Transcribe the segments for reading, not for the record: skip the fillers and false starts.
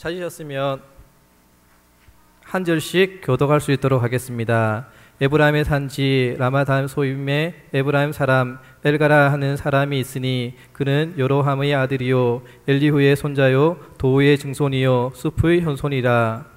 찾으셨으면 한 절씩 교독할 수 있도록 하겠습니다. 에브라임의 산지 라마단 소임의 에브라임 사람 엘가라 하는 사람이 있으니 그는 여로함의 아들이요 엘리후의 손자요 도우의 증손이요 수프의 현손이라.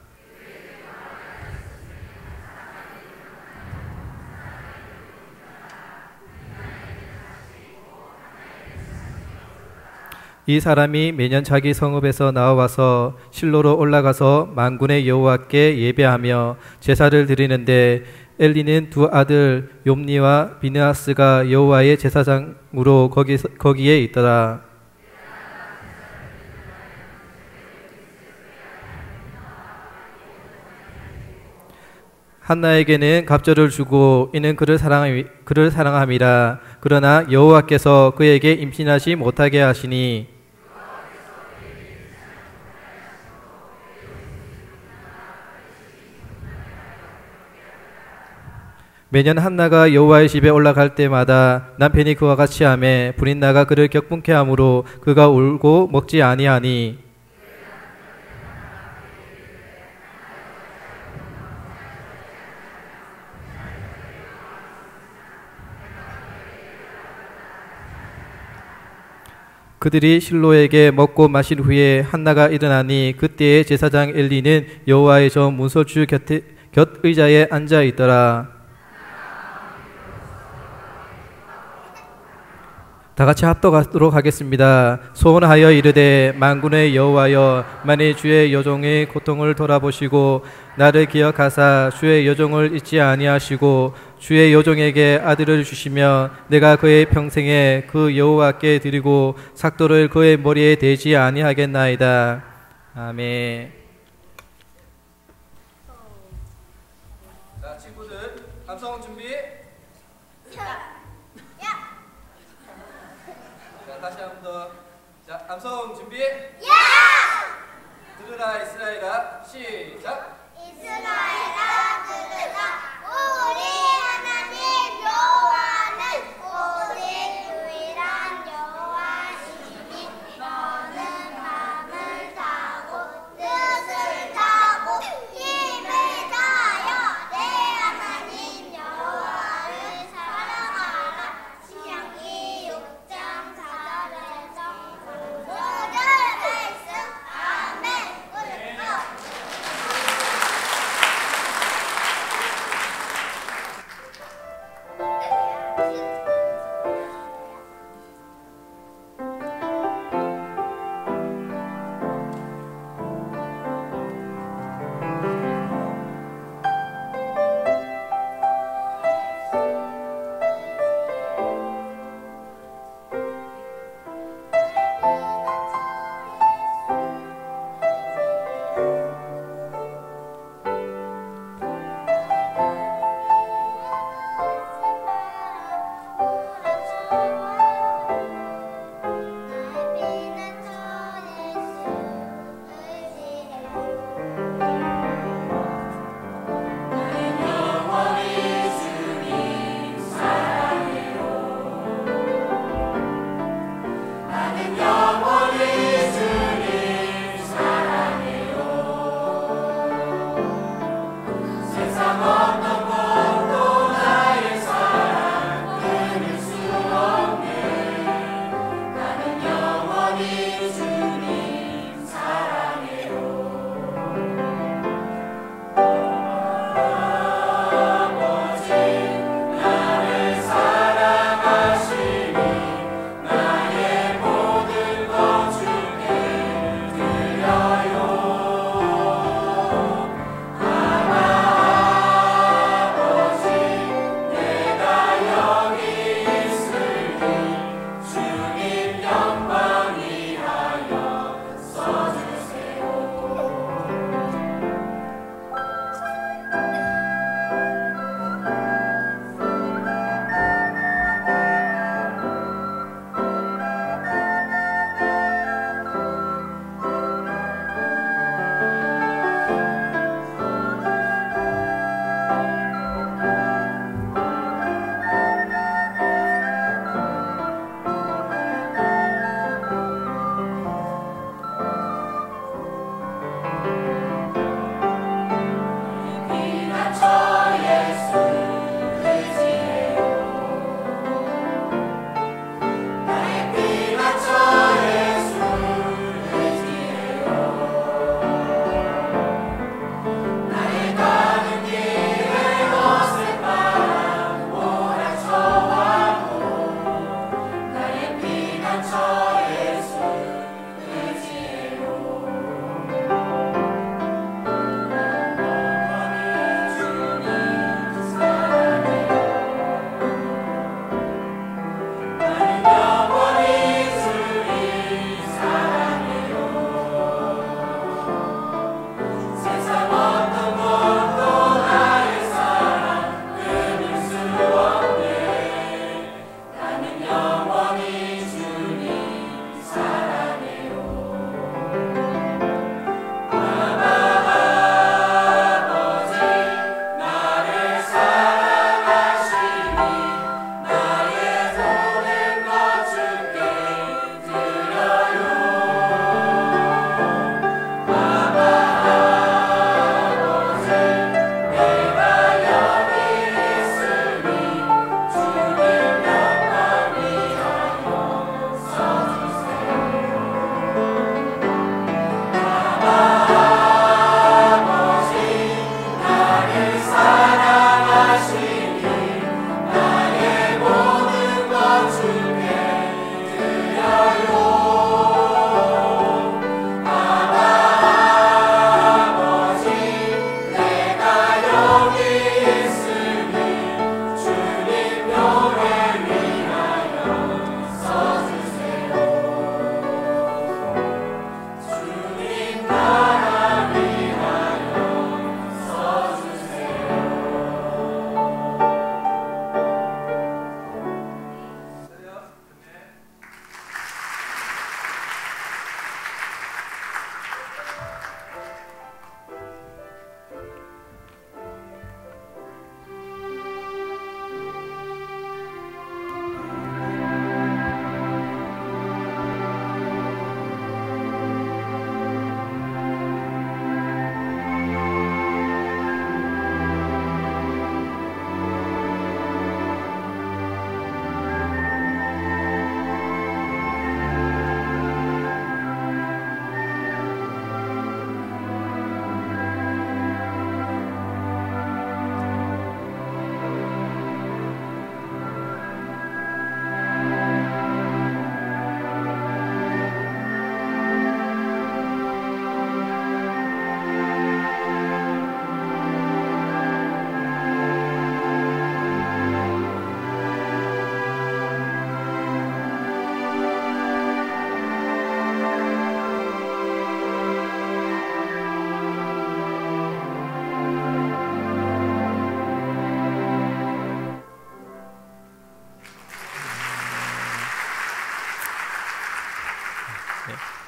이 사람이 매년 자기 성읍에서 나와서 실로로 올라가서 만군의 여호와께 예배하며 제사를 드리는데 엘리는 두 아들 욥니와 비느하스가 여호와의 제사장으로 거기에 있더라. 한나에게는 갑절을 주고 이는 그를 사랑함이라. 그러나 여호와께서 그에게 임신하지 못하게 하시니 매년 한나가 여호와의 집에 올라갈 때마다 남편이 그와 같이 하매 불이 나가 그를 격분케 하므로 그가 울고 먹지 아니하니 그들이 실로에게 먹고 마신 후에 한나가 일어나니 그때의 제사장 엘리는 여호와의 전 문설주 곁 의자에 앉아 있더라. 다 같이 합독하도록 하겠습니다. 소원하여 이르되 만군의 여호와여 만일 주의 여종의 고통을 돌아보시고 나를 기억하사 주의 여종을 잊지 아니하시고 주의 여종에게 아들을 주시며 내가 그의 평생에 그 여호와께 드리고 삭도를 그의 머리에 대지 아니하겠나이다. 아멘. 자, 친구들 감성 준비. 다시 한 번 더. 자, 감성 준비. 들으라 이스라엘아. 시작. 이스라엘아 들으라. 우리 하나님 여호와는 오직 유일한 여호와시니 너는 마음을 다하고 뜻을 다하고 힘을 다하여 내 하나님 여호와를 사랑하라. 신명기 6장 4절에서 5절은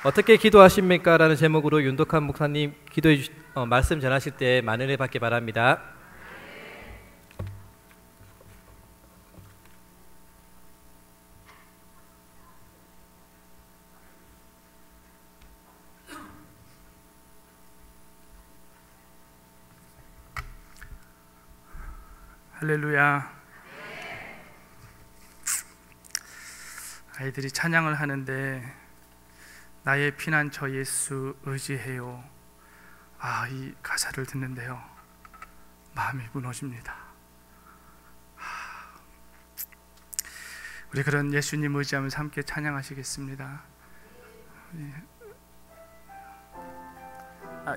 어떻게 기도하십니까? 라는 제목으로 윤덕한 목사님 말씀 전하실 때 만은혜 받기 바랍니다. 할렐루야. 아이들이 찬양을 하는데 나의 피난처 예수 의지해요. 이 가사를 듣는데요, 마음이 무너집니다. 우리 그런 예수님 의지하면서 함께 찬양하시겠습니다.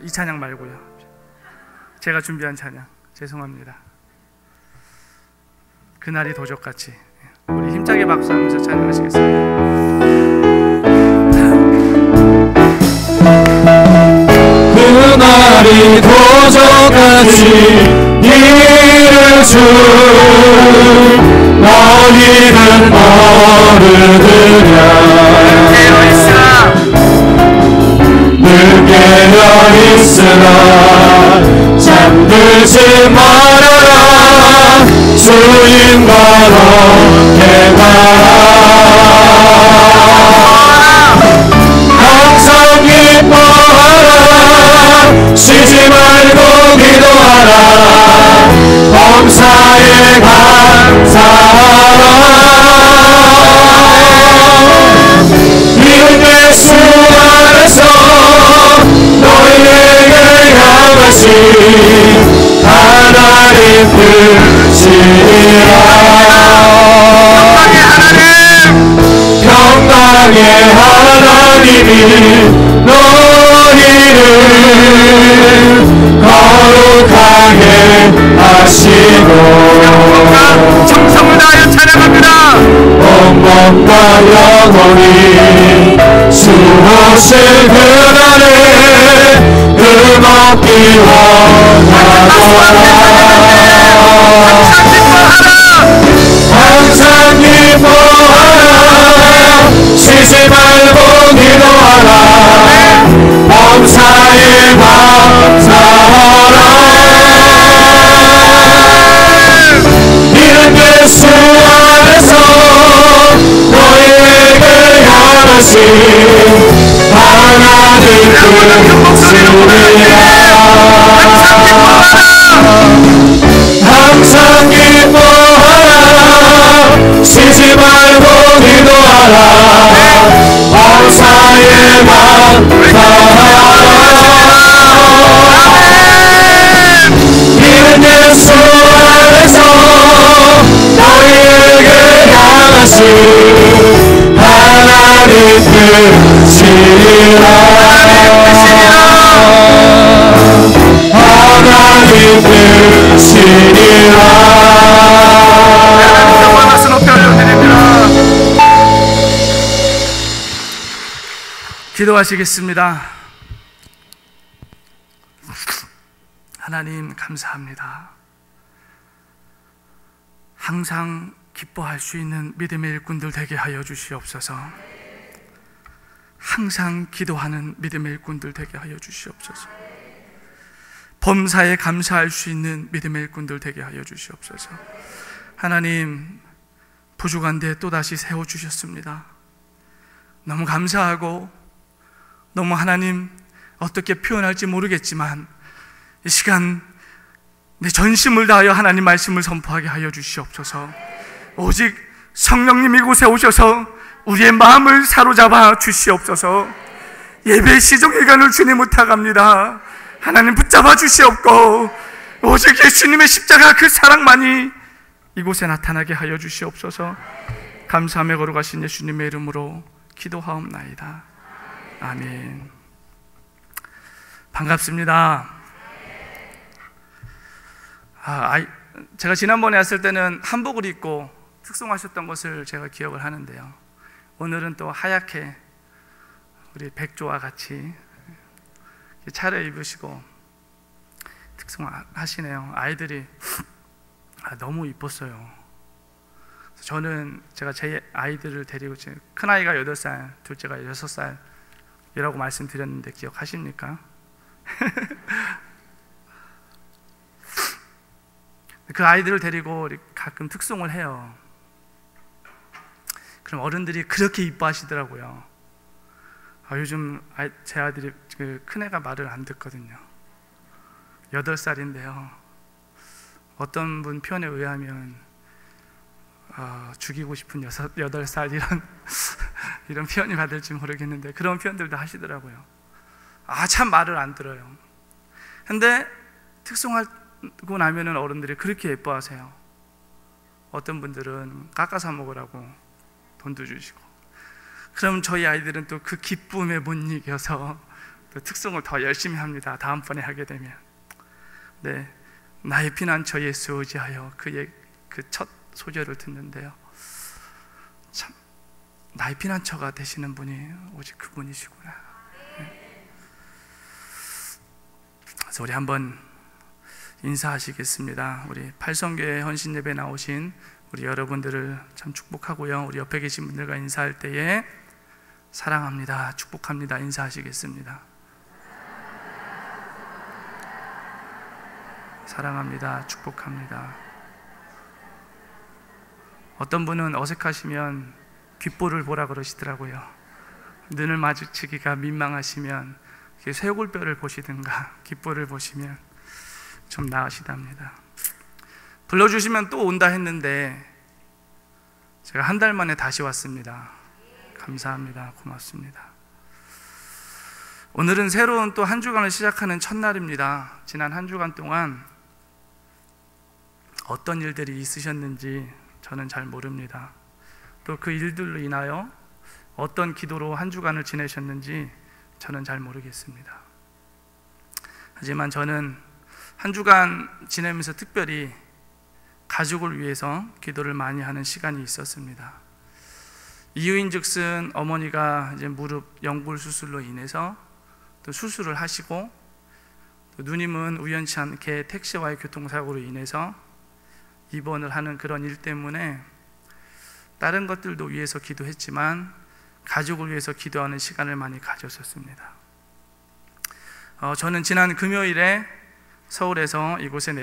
이 찬양 말고요, 제가 준비한 찬양, 죄송합니다. 그날이 도적같이. 우리 힘차게 박수하면서 찬양하시겠습니다. 그날이 도적같이 이를 줄 너희는 모르느냐. 늘 깨어있으라 잠들지 말아라. 주인 바로 깨달아. 항상 기뻐하라. 쉬지 말고 기도하라. 범사에 감사하라. 이은 예수 안에서 너희에게 향하신 하나님 뜻이라. 평강의 하나님이 너희를 거룩하게 하시고 정성을 다하여 찬양합니다. 온몸과 영혼이 수호실 그날에 금없기 원하노라. 항상 기뻐하라. 쉬지 말고 기도하라. 범사에 감사하라. 이는 예수 안에서 너희에게 향하신 하나님 뜻이라. 항상 기뻐하라. 쉬지 말고 기도하라. 범사에 감사하라. 이는 예수 안에서 너희에게 향하신 하나님 뜻이라. 하나님 뜻이라. 기도하시겠습니다. 하나님 감사합니다. 항상 기뻐할 수 있는 믿음의 일꾼들 되게 하여 주시옵소서. 항상 기도하는 믿음의 일꾼들 되게 하여 주시옵소서. 범사에 감사할 수 있는 믿음의 일꾼들 되게 하여 주시옵소서. 하나님, 부족한데 또다시 세워주셨습니다. 너무 감사하고, 너무 하나님 어떻게 표현할지 모르겠지만 이 시간 내 전심을 다하여 하나님 말씀을 선포하게 하여 주시옵소서. 오직 성령님 이곳에 오셔서 우리의 마음을 사로잡아 주시옵소서. 예배 시종일관을 주님 부탁합니다. 하나님 붙잡아 주시옵고, 오직 예수님의 십자가 그 사랑만이 이곳에 나타나게 하여 주시옵소서. 감사하며 걸어가신 예수님의 이름으로 기도하옵나이다. 아멘. 반갑습니다. 제가 지난번에 왔을 때는 한복을 입고 특송하셨던 것을 제가 기억을 하는데요, 오늘은 또 하얗게 우리 백조와 같이 차려 입으시고 특송하시네요. 아이들이 너무 이뻤어요. 저는 제가 제 아이들을 데리고, 큰아이가 8살, 둘째가 6살 이라고 말씀드렸는데 기억하십니까? 그 아이들을 데리고 가끔 특송을 해요. 그럼 어른들이 그렇게 이뻐하시더라고요. 요즘 제 아들이, 큰애가 말을 안 듣거든요. 8살인데요. 어떤 분 표현에 의하면 죽이고 싶은 8살 이런 표현이 받을지 모르겠는데 그런 표현들도 하시더라고요. 참 말을 안 들어요. 근데 특송하고 나면은 어른들이 그렇게 예뻐하세요. 어떤 분들은 깎아서 먹으라고 돈도 주시고. 그럼 저희 아이들은 또 그 기쁨에 못 이겨서 또 특송을 더 열심히 합니다. 다음번에 하게 되면. 네, 나의 피난처 예수 의지하여 그 첫 소절을 듣는데요, 참 나의 피난처가 되시는 분이 오직 그분이시구나. 네. 그래서 우리 한번 인사하시겠습니다. 우리 팔성교회 헌신예배 나오신 우리 여러분들을 참 축복하고요, 우리 옆에 계신 분들과 인사할 때에 사랑합니다, 축복합니다 인사하시겠습니다. 사랑합니다, 축복합니다. 어떤 분은 어색하시면 귓볼을 보라 그러시더라고요. 눈을 마주치기가 민망하시면 쇄골뼈를 보시든가 귓볼을 보시면 좀 나으시답니다. 불러주시면 또 온다 했는데 제가 한 달 만에 다시 왔습니다. 감사합니다. 고맙습니다. 오늘은 새로운 또 한 주간을 시작하는 첫날입니다. 지난 한 주간 동안 어떤 일들이 있으셨는지 저는 잘 모릅니다. 또 그 일들로 인하여 어떤 기도로 한 주간을 지내셨는지 저는 잘 모르겠습니다. 하지만 저는 한 주간 지내면서 특별히 가족을 위해서 기도를 많이 하는 시간이 있었습니다. 이유인즉슨 어머니가 이제 무릎 영불 수술로 인해서 또 수술을 하시고, 또 누님은 우연치 않게 택시와의 교통사고로 인해서 입원을 하는 그런 일 때문에 다른 것들도 위해서 기도했지만 가족을 위해서 기도하는 시간을 많이 가졌었습니다. 저는 지난 금요일에 서울에서 이곳에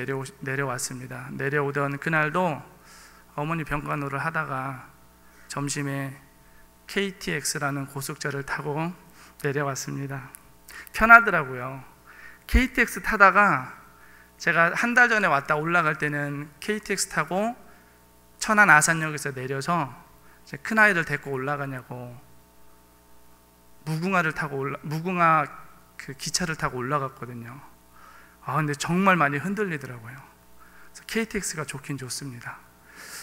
내려왔습니다. 내려오던 그날도 어머니 병간호를 하다가 점심에 KTX라는 고속철을 타고 내려왔습니다. 편하더라고요. KTX 타다가 제가 한 달 전에 왔다 올라갈 때는 KTX 타고 천안 아산역에서 내려서 큰아이를 데리고 올라가냐고 무궁화 그 기차를 타고 올라갔거든요. 근데 정말 많이 흔들리더라고요. 그래서 KTX가 좋긴 좋습니다.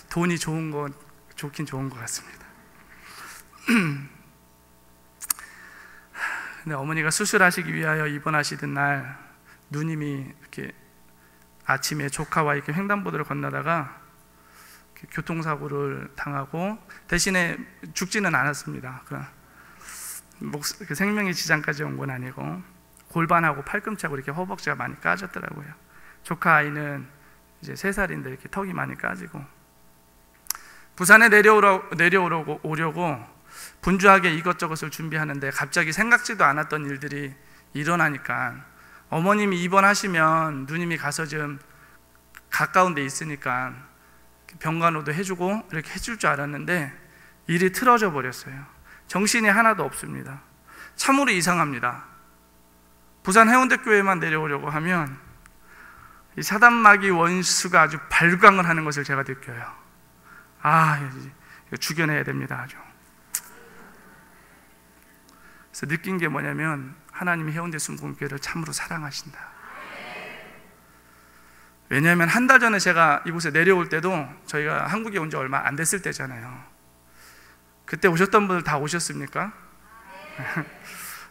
돈이 좋긴 좋은 것 같습니다. 근데 어머니가 수술하시기 위하여 입원하시던 날 누님이 이렇게 아침에 조카와 이렇게 횡단보도를 건너다가 교통사고를 당하고, 대신에 죽지는 않았습니다. 생명의 지장까지 온 건 아니고 골반하고 팔꿈치하고 이렇게 허벅지가 많이 까졌더라고요. 조카 아이는 이제 3살인데 이렇게 턱이 많이 까지고, 부산에 내려오려고 분주하게 이것저것을 준비하는데 갑자기 생각지도 않았던 일들이 일어나니까, 어머님이 입원하시면 누님이 가서 좀 가까운 데 있으니까 병간호도 해주고 이렇게 해줄 줄 알았는데 일이 틀어져 버렸어요. 정신이 하나도 없습니다. 참으로 이상합니다. 부산 해운대 교회만 내려오려고 하면 이 사단마귀 원수가 아주 발광을 하는 것을 제가 느껴요. 이거 죽여내야 됩니다. 아주. 그래서 느낀 게 뭐냐면 하나님이 해운대 순복음교회를 참으로 사랑하신다. 왜냐하면 한 달 전에 제가 이곳에 내려올 때도 저희가 한국에 온 지 얼마 안 됐을 때잖아요. 그때 오셨던 분들 다 오셨습니까?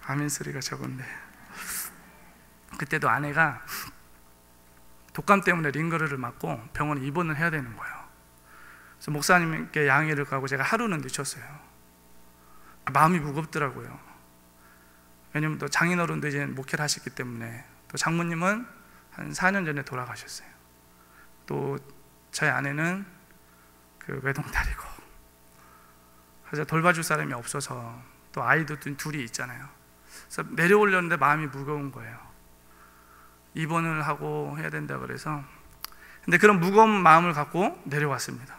아멘 소리가 적은데. 그때도 아내가 독감 때문에 링거를 맞고 병원에 입원을 해야 되는 거예요. 그래서 목사님께 양해를 가고 제가 하루는 늦췄어요. 마음이 무겁더라고요. 왜냐면 또 장인어른도 이제 목회를 하셨기 때문에, 또 장모님은 한 4년 전에 돌아가셨어요. 또 저희 아내는 그 외동딸이고, 그래서 돌봐줄 사람이 없어서, 또 아이도 둘이 있잖아요. 그래서 내려오려는데 마음이 무거운 거예요. 입원을 하고 해야 된다 그래서. 근데 그런 무거운 마음을 갖고 내려왔습니다.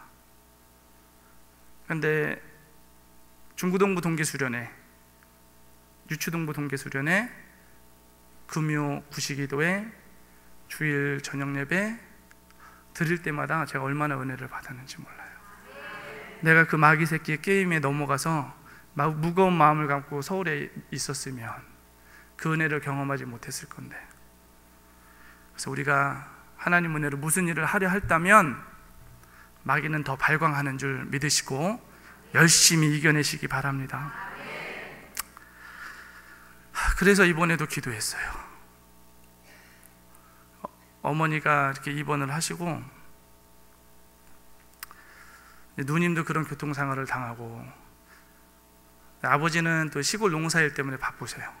근데 중구동부 동계수련회, 유추동부 동계수련회, 금요 구시기도회, 주일 저녁 예배 드릴 때마다 제가 얼마나 은혜를 받았는지 몰라요. 내가 그 마귀 새끼의 게임에 넘어가서 무거운 마음을 갖고 서울에 있었으면 그 은혜를 경험하지 못했을 건데. 그래서 우리가 하나님 은혜로 무슨 일을 하려 했다면 마귀는 더 발광하는 줄 믿으시고 열심히 이겨내시기 바랍니다. 그래서 이번에도 기도했어요. 어머니가 이렇게 입원을 하시고 누님도 그런 교통상해를 당하고 아버지는 또 시골 농사일 때문에 바쁘세요.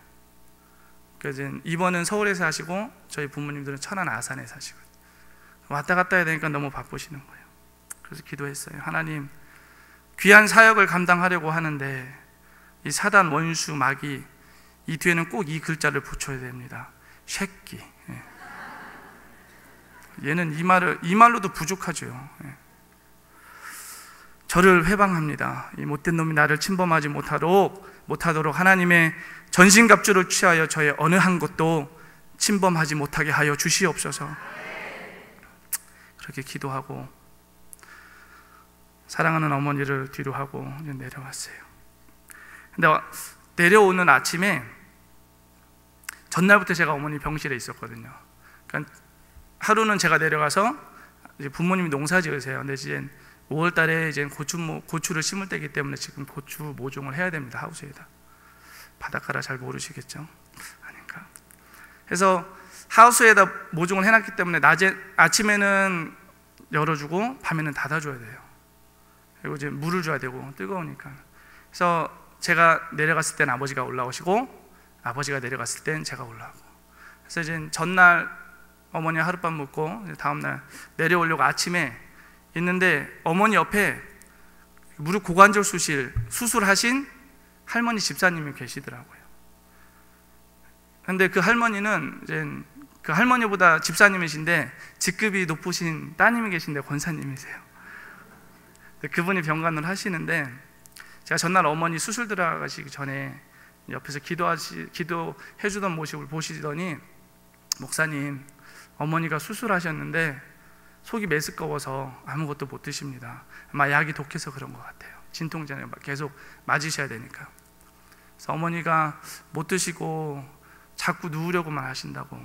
그래서 입원은 서울에서 하시고 저희 부모님들은 천안 아산에 사시고 왔다 갔다 해야 되니까 너무 바쁘시는 거예요. 그래서 기도했어요. 하나님, 귀한 사역을 감당하려고 하는데 이 사단, 원수, 마귀 이 뒤에는 꼭 이 글자를 붙여야 됩니다. 새끼. 얘는 이 말로도 부족하죠. 저를 회방합니다. 이 못된 놈이 나를 침범하지 못하도록 하나님의 전신갑주를 취하여 저의 어느 한 곳도 침범하지 못하게 하여 주시옵소서. 그렇게 기도하고 사랑하는 어머니를 뒤로 하고 내려왔어요. 근데 내려오는 아침에 전날부터 제가 어머니 병실에 있었거든요. 그러니까 하루는 제가 내려가서 이제 부모님이 농사 지으세요. 근데 이제 5월 달에 이제 고추를 심을 때이기 때문에 지금 고추 모종을 해야 됩니다. 하우스에다. 바닷가라 잘 모르시겠죠? 아닌가? 그래서 하우스에다 모종을 해놨기 때문에 아침에는 열어주고 밤에는 닫아줘야 돼요. 그리고 이제 물을 줘야 되고 뜨거우니까. 그래서 제가 내려갔을 땐 아버지가 올라오시고 아버지가 내려갔을 땐 제가 올라오고. 그래서 이제 전날 어머니 하룻밤 묵고 다음날 내려오려고 아침에 있는데 어머니 옆에 무릎 고관절 수술하신 할머니 집사님이 계시더라고요. 근데 그 할머니는 이제 그 할머니보다 집사님이신데 직급이 높으신 따님이 계신데 권사님이세요. 그분이 병간호를 하시는데 제가 전날 어머니 수술 들어가시기 전에 옆에서 기도해 주던 모습을 보시더니 목사님, 어머니가 수술하셨는데 속이 메스꺼워서 아무것도 못 드십니다. 아마 약이 독해서 그런 것 같아요. 진통제를 계속 맞으셔야 되니까. 그래서 어머니가 못 드시고 자꾸 누우려고만 하신다고.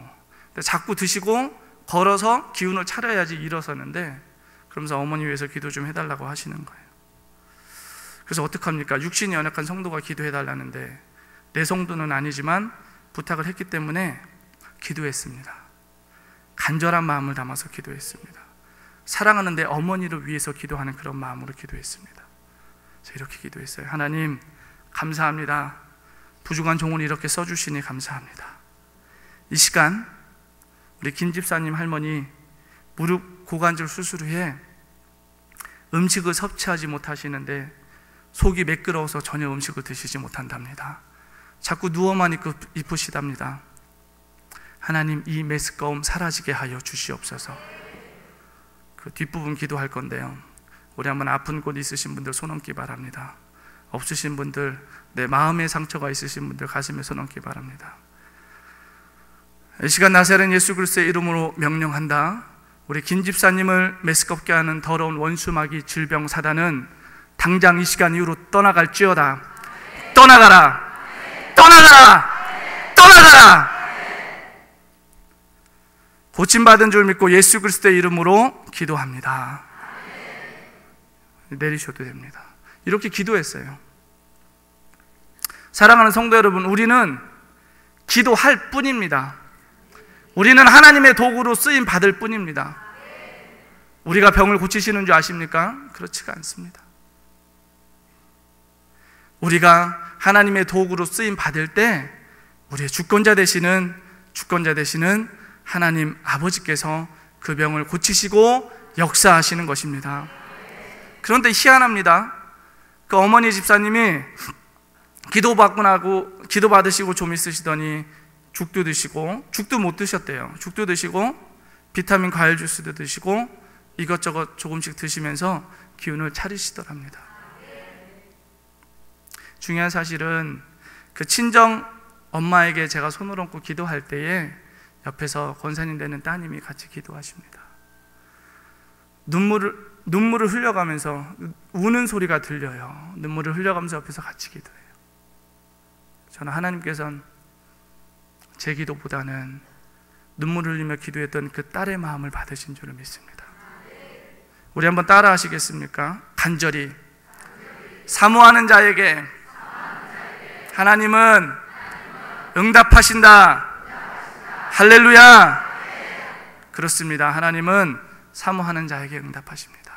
근데 자꾸 드시고 걸어서 기운을 차려야지 일어서는데 그러면서 어머니 위해서 기도 좀 해달라고 하시는 거예요. 그래서 어떡합니까? 육신이 연약한 성도가 기도해달라는데 내 성도는 아니지만 부탁을 했기 때문에 기도했습니다. 간절한 마음을 담아서 기도했습니다. 사랑하는 내 어머니를 위해서 기도하는 그런 마음으로 기도했습니다. 그래서 이렇게 기도했어요. 하나님 감사합니다. 부족한 종을 이렇게 써주시니 감사합니다. 이 시간 우리 김 집사님 할머니 무릎 고관절 수술 후에 음식을 섭취하지 못하시는데 속이 매끄러워서 전혀 음식을 드시지 못한답니다. 자꾸 누워만 있으시답니다. 하나님 이 메스꺼움 사라지게 하여 주시옵소서. 그 뒷부분 기도할 건데요. 우리 한번 아픈 곳 있으신 분들 손 얹기 바랍니다. 없으신 분들, 내 마음의 상처가 있으신 분들 가슴에 손 얹기 바랍니다. 이 시간 나사렛 예수 그리스도의 이름으로 명령한다. 우리 김 집사님을 메스껍게 하는 더러운 원수 마귀 질병 사단은 당장 이 시간 이후로 떠나갈지어다. 떠나가라. 떠나가라. 떠나가라. 고침받은 줄 믿고 예수 그리스도의 이름으로 기도합니다. 내리셔도 됩니다. 이렇게 기도했어요. 사랑하는 성도 여러분, 우리는 기도할 뿐입니다. 우리는 하나님의 도구로 쓰임 받을 뿐입니다. 우리가 병을 고치시는 줄 아십니까? 그렇지가 않습니다. 우리가 하나님의 도구로 쓰임 받을 때 우리의 주권자 되시는 하나님 아버지께서 그 병을 고치시고 역사하시는 것입니다. 그런데 희한합니다. 그 어머니 집사님이 기도 받으시고 좀 있으시더니 죽도 드시고, 죽도 못 드셨대요. 죽도 드시고 비타민 과일 주스도 드시고 이것저것 조금씩 드시면서 기운을 차리시더랍니다. 중요한 사실은 그 친정 엄마에게 제가 손을 얹고 기도할 때에 옆에서 권사님 되는 따님이 같이 기도하십니다. 눈물을 흘려가면서 우는 소리가 들려요. 눈물을 흘려가면서 옆에서 같이 기도해요. 저는 하나님께서는 제 기도보다는 눈물을 흘리며 기도했던 그 딸의 마음을 받으신 줄을 믿습니다. 우리 한번 따라 하시겠습니까? 간절히 사모하는 자에게 하나님은 응답하신다. 할렐루야. 그렇습니다. 하나님은 사모하는 자에게 응답하십니다.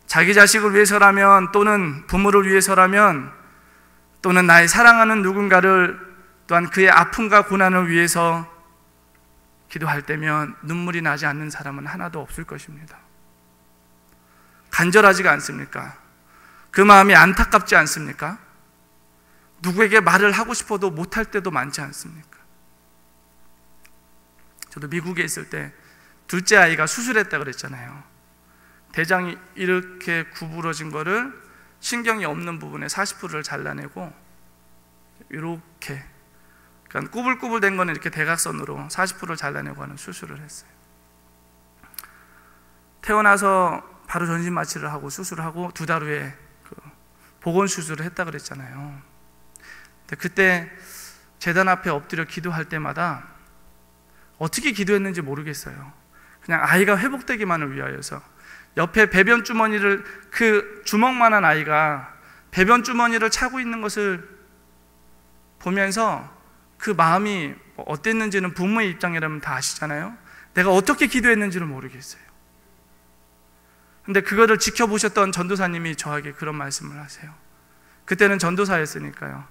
자기 자식을 위해서라면, 또는 부모를 위해서라면, 또는 나의 사랑하는 누군가를, 또한 그의 아픔과 고난을 위해서 기도할 때면 눈물이 나지 않는 사람은 하나도 없을 것입니다. 간절하지가 않습니까? 그 마음이 안타깝지 않습니까? 누구에게 말을 하고 싶어도 못할 때도 많지 않습니까? 저도 미국에 있을 때 둘째 아이가 수술했다 그랬잖아요. 대장이 이렇게 구부러진 거를 신경이 없는 부분에 40%를 잘라내고 이렇게, 그러니까 꾸불꾸불 된 거는 이렇게 대각선으로 40%를 잘라내고 하는 수술을 했어요. 태어나서 바로 전신 마취를 하고 수술을 하고 2달 후에 보건 수술을 했다 그랬잖아요. 근데 그때 제단 앞에 엎드려 기도할 때마다 어떻게 기도했는지 모르겠어요. 그냥 아이가 회복되기만을 위하여서, 옆에 배변 주머니를, 그 주먹만한 아이가 배변 주머니를 차고 있는 것을 보면서 그 마음이 어땠는지는 부모의 입장이라면 다 아시잖아요. 내가 어떻게 기도했는지를 모르겠어요. 근데 그거를 지켜보셨던 전도사님이 저에게 그런 말씀을 하세요. 그때는 전도사였으니까요.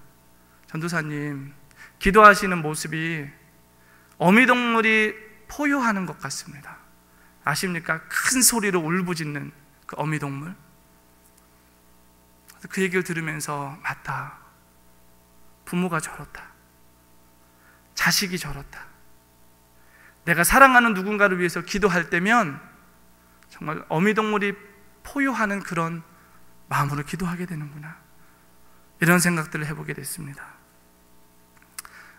전도사님, 기도하시는 모습이 어미동물이 포효하는 것 같습니다. 아십니까? 큰 소리로 울부짖는 그 어미동물. 그 얘기를 들으면서, 맞다, 부모가 저렇다, 자식이 저렇다, 내가 사랑하는 누군가를 위해서 기도할 때면 정말 어미동물이 포효하는 그런 마음으로 기도하게 되는구나, 이런 생각들을 해보게 됐습니다.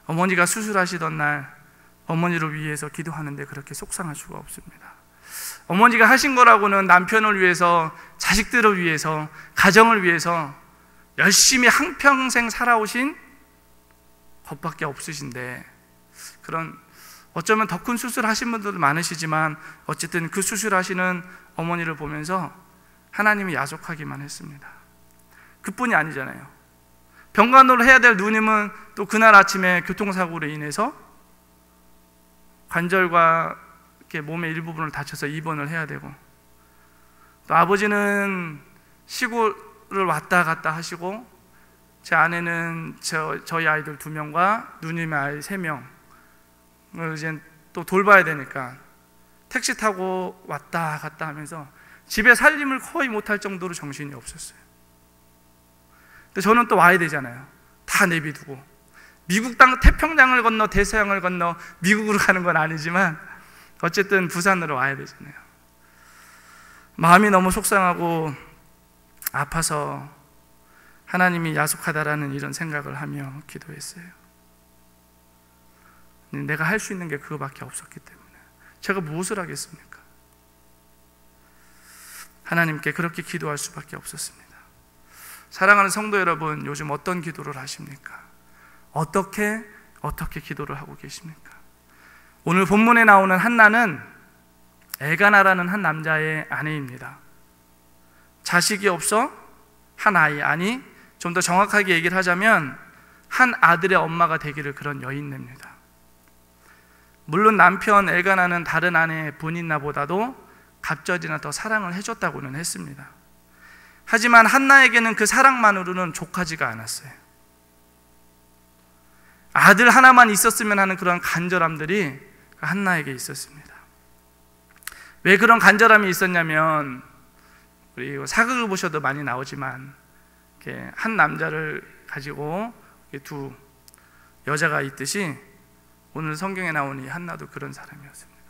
어머니가 수술하시던 날 어머니를 위해서 기도하는데 그렇게 속상할 수가 없습니다. 어머니가 하신 거라고는 남편을 위해서, 자식들을 위해서, 가정을 위해서 열심히 한평생 살아오신 것밖에 없으신데, 그런 어쩌면 더 큰 수술하신 분들도 많으시지만 어쨌든 그 수술하시는 어머니를 보면서 하나님이 야속하기만 했습니다. 그뿐이 아니잖아요. 병간호를 해야 될 누님은 또 그날 아침에 교통사고로 인해서 관절과 몸의 일부분을 다쳐서 입원을 해야 되고, 또 아버지는 시골을 왔다 갔다 하시고, 제 아내는 저희 아이들 2명과 누님의 아이 3명을 이제 또 돌봐야 되니까 택시 타고 왔다 갔다 하면서 집에 살림을 거의 못할 정도로 정신이 없었어요. 근데 저는 또 와야 되잖아요. 다 내비두고 미국 땅 태평양을 건너 대서양을 건너 미국으로 가는 건 아니지만 어쨌든 부산으로 와야 되잖아요. 마음이 너무 속상하고 아파서 하나님이 야속하다라는 이런 생각을 하며 기도했어요. 내가 할 수 있는 게 그거밖에 없었기 때문에 제가 무엇을 하겠습니까? 하나님께 그렇게 기도할 수밖에 없었습니다. 사랑하는 성도 여러분, 요즘 어떤 기도를 하십니까? 어떻게 기도를 하고 계십니까? 오늘 본문에 나오는 한나는 엘가나라는 한 남자의 아내입니다. 자식이 없어 한 아이, 아니 좀 더 정확하게 얘기를 하자면 한 아들의 엄마가 되기를 그런 여인입니다. 물론 남편 엘가나는 다른 아내 분인나보다도 갑절이나 더 사랑을 해줬다고는 했습니다. 하지만 한나에게는 그 사랑만으로는 족하지가 않았어요. 아들 하나만 있었으면 하는 그런 간절함들이 한나에게 있었습니다. 왜 그런 간절함이 있었냐면, 우리 사극을 보셔도 많이 나오지만 한 남자를 가지고 두 여자가 있듯이 오늘 성경에 나온 이 한나도 그런 사람이었습니다.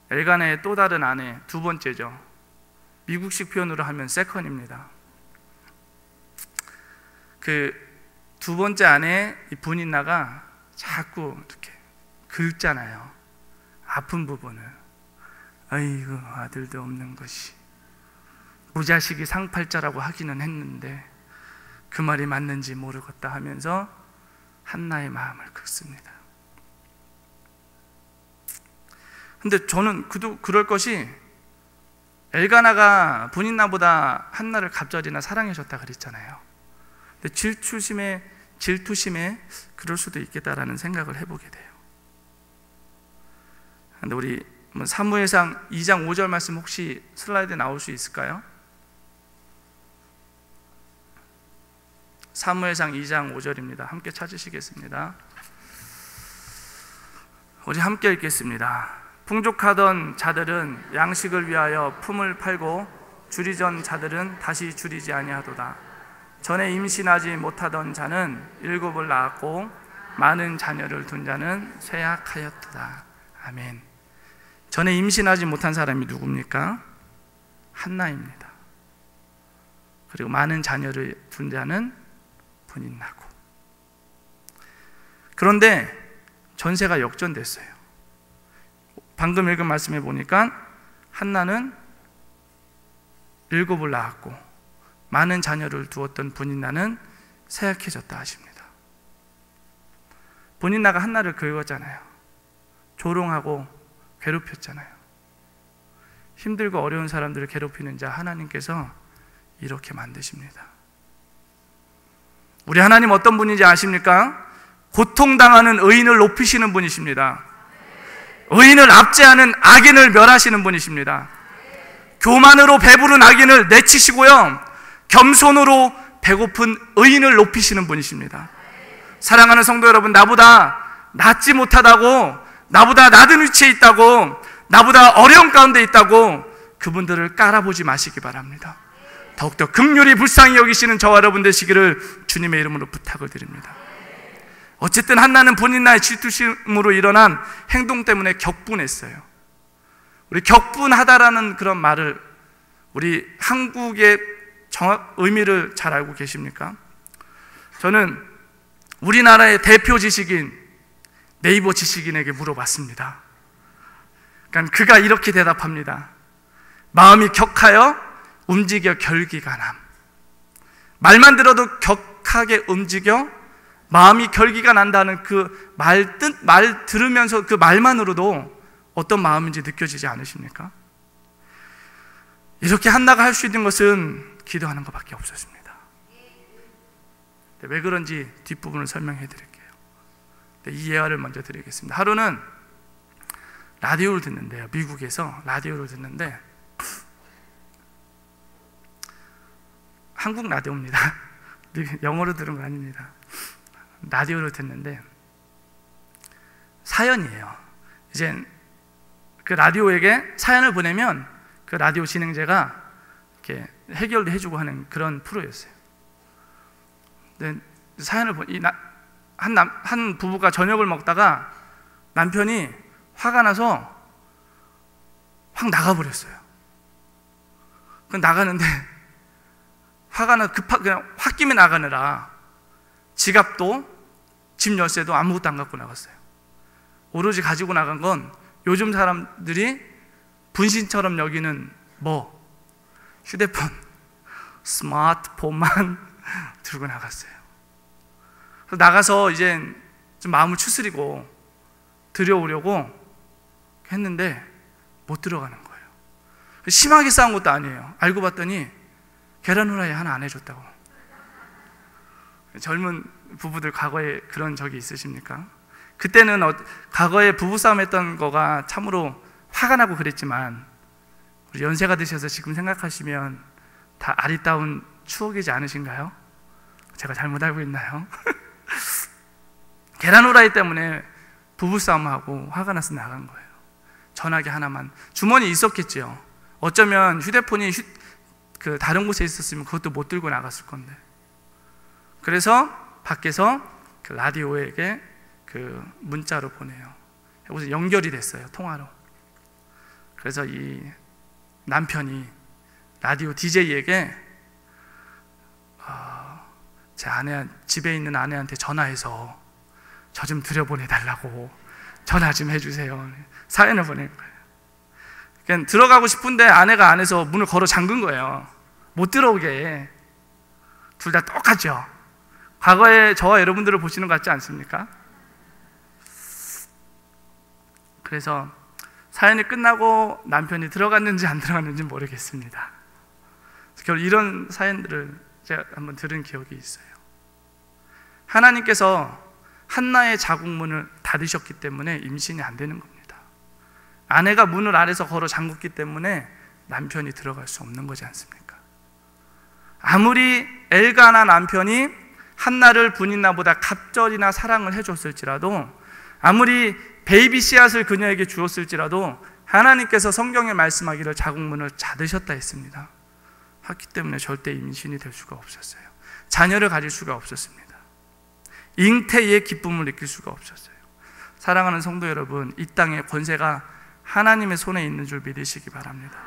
엘가나의 또 다른 아내, 두 번째죠. 미국식 표현으로 하면 세컨입니다. 그 두 번째 아내 이 분인나가 자꾸 이렇게 긁잖아요. 아픈 부분을. 아이고 아들도 없는 것이, 무자식이 상팔자라고 하기는 했는데 그 말이 맞는지 모르겠다 하면서 한나의 마음을 긁습니다. 근데 저는 그럴 것이, 엘가나가 분인나보다 한나를 갑절이나 사랑해줬다 그랬잖아요. 근데 질투심에 그럴 수도 있겠다라는 생각을 해보게 돼요. 근데 우리 사무엘상 2장 5절 말씀 혹시 슬라이드에 나올 수 있을까요? 사무엘상 2장 5절입니다. 함께 찾으시겠습니다. 우리 함께 읽겠습니다. 풍족하던 자들은 양식을 위하여 품을 팔고 줄이던 자들은 다시 줄이지 아니하도다. 전에 임신하지 못하던 자는 7을 낳았고 많은 자녀를 둔 자는 쇠약하였도다. 아멘. 전에 임신하지 못한 사람이 누굽니까? 한나입니다. 그리고 많은 자녀를 둔 자는 분인나고. 그런데 전세가 역전됐어요. 방금 읽은 말씀에 보니까 한나는 7을 낳았고 많은 자녀를 두었던 분인나는 쇠약해졌다 하십니다. 분인나가 한나를 긁었잖아요. 조롱하고 괴롭혔잖아요. 힘들고 어려운 사람들을 괴롭히는 자 하나님께서 이렇게 만드십니다. 우리 하나님 어떤 분인지 아십니까? 고통당하는 의인을 높이시는 분이십니다. 의인을 압제하는 악인을 멸하시는 분이십니다. 교만으로 배부른 악인을 내치시고요, 겸손으로 배고픈 의인을 높이시는 분이십니다. 사랑하는 성도 여러분, 나보다 낫지 못하다고, 나보다 낮은 위치에 있다고, 나보다 어려운 가운데 있다고 그분들을 깔아보지 마시기 바랍니다. 더욱더 긍휼히 불쌍히 여기시는 저와 여러분 되시기를 주님의 이름으로 부탁을 드립니다. 어쨌든 한나는 분인나의 질투심으로 일어난 행동 때문에 격분했어요. 우리 격분하다라는 그런 말을, 우리 한국의 정확 의미를 잘 알고 계십니까? 저는 우리나라의 대표 지식인 네이버 지식인에게 물어봤습니다. 그러니까 그가 이렇게 대답합니다. 마음이 격하여 움직여 결기가 남. 말만 들어도 격하게 움직여 마음이 결기가 난다는 그 말 들으면서 그 말만으로도 어떤 마음인지 느껴지지 않으십니까? 이렇게 한나가 할 수 있는 것은 기도하는 것밖에 없었습니다. 왜 그런지 뒷부분을 설명해 드릴게요. 이 예화를 먼저 드리겠습니다. 하루는 라디오를 듣는데요. 미국에서 라디오를 듣는데, 한국 라디오입니다. 영어로 들은 거 아닙니다. 라디오를 듣는데 사연이에요. 이제 그 라디오에게 사연을 보내면 그 라디오 진행자가 이렇게 해결도 해주고 하는 그런 프로였어요. 근데 사연을 한 부부가 저녁을 먹다가 남편이 화가 나서 확 나가버렸어요. 나가는데 화가 나 그냥 홧김에 나가느라 지갑도 집 열쇠도 아무것도 안 갖고 나갔어요. 오로지 가지고 나간 건 요즘 사람들이 분신처럼 여기는 휴대폰, 스마트폰만 들고 나갔어요. 그래서 나가서 이제 좀 마음을 추스리고 들여오려고 했는데 못 들어가는 거예요. 심하게 싸운 것도 아니에요. 알고 봤더니 계란 후라이 하나 안 해줬다고. 젊은 부부들 과거에 그런 적이 있으십니까? 그때는 과거에 부부싸움 했던 거가 참으로 화가 나고 그랬지만, 우리 연세가 드셔서 지금 생각하시면 다 아리따운 추억이지 않으신가요? 제가 잘못 알고 있나요? 계란 후라이 때문에 부부싸움하고 화가 나서 나간 거예요. 전화기 하나만. 주머니 있었겠죠. 어쩌면 휴대폰이 다른 곳에 있었으면 그것도 못 들고 나갔을 건데. 그래서 밖에서 그 라디오에게 그 문자로 보내요. 무슨 연결이 됐어요, 통화로. 그래서 이 남편이 라디오 DJ에게 제 아내, 집에 있는 아내한테 전화해서 저 좀 들여보내달라고 전화 좀 해주세요. 사연을 보낸 거예요. 그러니까 들어가고 싶은데 아내가 안에서 문을 걸어 잠근 거예요. 못 들어오게. 둘 다 똑같죠. 과거에 저와 여러분들을 보시는 것 같지 않습니까? 그래서 사연이 끝나고 남편이 들어갔는지 안 들어갔는지 모르겠습니다. 결국 이런 사연들을 제가 한번 들은 기억이 있어요. 하나님께서 한나의 자궁문을 닫으셨기 때문에 임신이 안 되는 겁니다. 아내가 문을 아래서 걸어 잠궜기 때문에 남편이 들어갈 수 없는 거지 않습니까? 아무리 엘가나 남편이 한나를 분인나보다 갑절이나 사랑을 해줬을지라도, 아무리 베이비 씨앗을 그녀에게 주었을지라도 하나님께서 성경에 말씀하기를 자궁문을 닫으셨다 했습니다. 했기 때문에 절대 임신이 될 수가 없었어요. 자녀를 가질 수가 없었습니다. 잉태의 기쁨을 느낄 수가 없었어요. 사랑하는 성도 여러분, 이 땅의 권세가 하나님의 손에 있는 줄 믿으시기 바랍니다.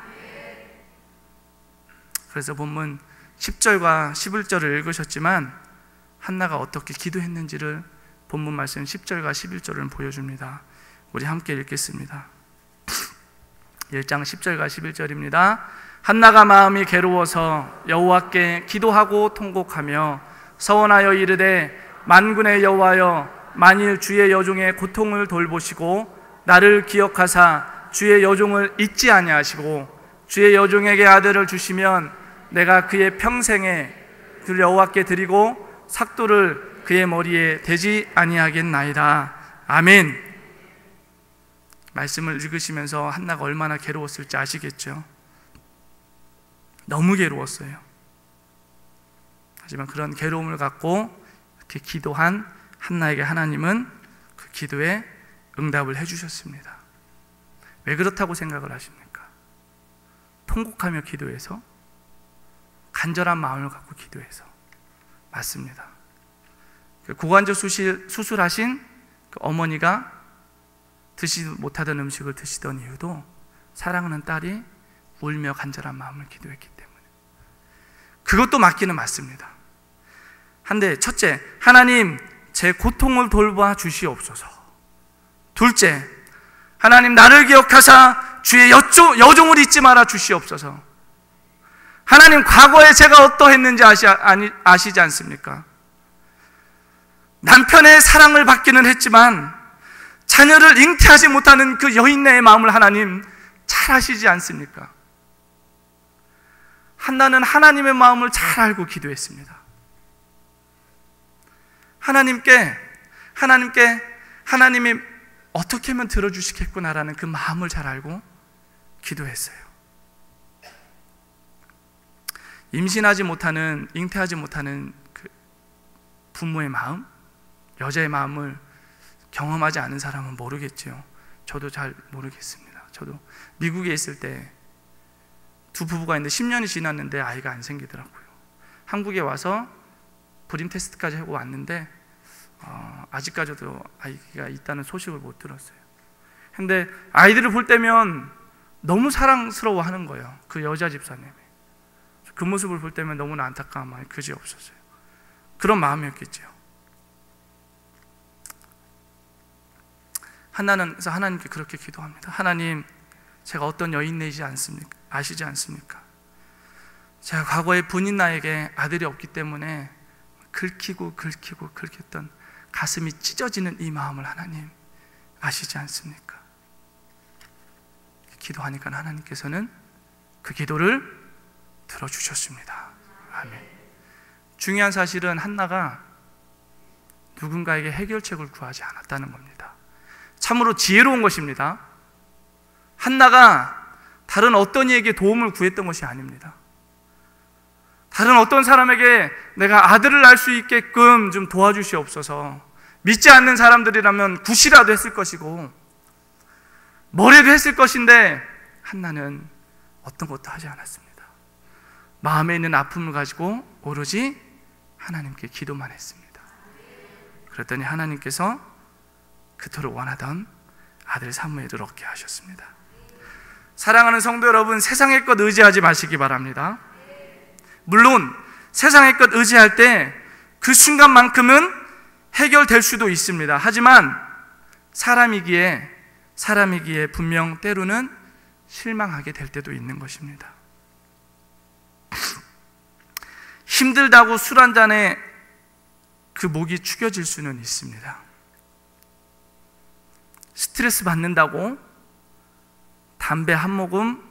그래서 본문 10절과 11절을 읽으셨지만 한나가 어떻게 기도했는지를 본문 말씀 10절과 11절은 보여줍니다. 우리 함께 읽겠습니다. 1장 10절과 11절입니다. 한나가 마음이 괴로워서 여호와께 기도하고 통곡하며 서원하여 이르되 만군의 여호와여, 만일 주의 여종의 고통을 돌보시고 나를 기억하사 주의 여종을 잊지 아니하시고 주의 여종에게 아들을 주시면 내가 그의 평생에 그 여호와께 드리고 삭도를 그의 머리에 대지 아니하겠나이다. 아멘. 말씀을 읽으시면서 한나가 얼마나 괴로웠을지 아시겠죠? 너무 괴로웠어요. 하지만 그런 괴로움을 갖고 이렇게 기도한 한나에게 하나님은 그 기도에 응답을 해주셨습니다. 왜 그렇다고 생각을 하십니까? 통곡하며 기도해서, 간절한 마음을 갖고 기도해서. 맞습니다. 고관절 수술하신 그 어머니가 드시지 못하던 음식을 드시던 이유도 사랑하는 딸이 울며 간절한 마음을 기도했기 때문에. 그것도 맞기는 맞습니다. 한데 첫째, 하나님 제 고통을 돌봐 주시옵소서. 둘째, 하나님 나를 기억하사 주의 여종을 잊지 말아 주시옵소서. 하나님 과거에 제가 어떠했는지 아시지 않습니까? 남편의 사랑을 받기는 했지만 자녀를 잉태하지 못하는 그 여인네의 마음을 하나님 잘 아시지 않습니까? 한나는 하나님의 마음을 잘 알고 기도했습니다. 하나님이 어떻게 하면 들어주시겠구나라는 그 마음을 잘 알고 기도했어요. 임신하지 못하는, 잉태하지 못하는 그 부모의 마음, 여자의 마음을 경험하지 않은 사람은 모르겠지요. 저도 잘 모르겠습니다. 저도 미국에 있을 때 두 부부가 있는데 10년이 지났는데 아이가 안 생기더라고요. 한국에 와서 불임 테스트까지 하고 왔는데 아직까지도 아이가 있다는 소식을 못 들었어요. 근데 아이들을 볼 때면 너무 사랑스러워 하는 거예요. 그 여자 집사님이. 그 모습을 볼 때면 너무나 안타까운 마음이 그지없었어요. 그런 마음이었겠죠. 한나는 그래서 하나님께 그렇게 기도합니다. 하나님, 제가 어떤 여인네이지 않습니까? 아시지 않습니까? 제가 과거에 분인나에게 아들이 없기 때문에 긁혔던 가슴이 찢어지는 이 마음을 하나님 아시지 않습니까? 기도하니까 하나님께서는 그 기도를 들어주셨습니다. 아멘. 중요한 사실은 한나가 누군가에게 해결책을 구하지 않았다는 겁니다. 참으로 지혜로운 것입니다. 한나가 다른 어떤 이에게 도움을 구했던 것이 아닙니다. 다른 어떤 사람에게 내가 아들을 낳을 수 있게끔 좀 도와주시옵소서. 믿지 않는 사람들이라면 굿이라도 했을 것이고 뭐라도 했을 것인데 한나는 어떤 것도 하지 않았습니다. 마음에 있는 아픔을 가지고 오로지 하나님께 기도만 했습니다. 그랬더니 하나님께서 그토록 원하던 아들 사무엘을 얻게 하셨습니다. 사랑하는 성도 여러분, 세상의 것 의지하지 마시기 바랍니다. 물론 세상의 것 의지할 때 그 순간만큼은 해결될 수도 있습니다. 하지만 사람이기에 분명 때로는 실망하게 될 때도 있는 것입니다. 힘들다고 술 한 잔에 그 목이 축여질 수는 있습니다. 스트레스 받는다고 담배 한 모금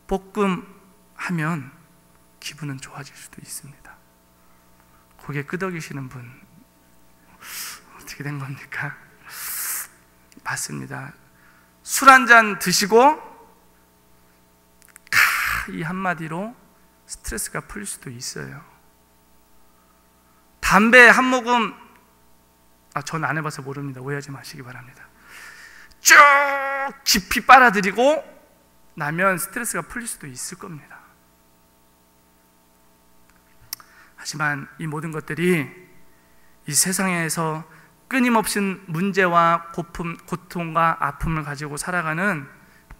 볶음하면 기분은 좋아질 수도 있습니다. 고개 끄덕이시는 분 어떻게 된 겁니까? 맞습니다. 술 한 잔 드시고 이 한마디로 스트레스가 풀릴 수도 있어요. 담배 한 모금, 전 안 해봐서 모릅니다. 오해하지 마시기 바랍니다. 쭉 깊이 빨아들이고 나면 스트레스가 풀릴 수도 있을 겁니다. 하지만 이 모든 것들이 이 세상에서 끊임없이 문제와 고통과 아픔을 가지고 살아가는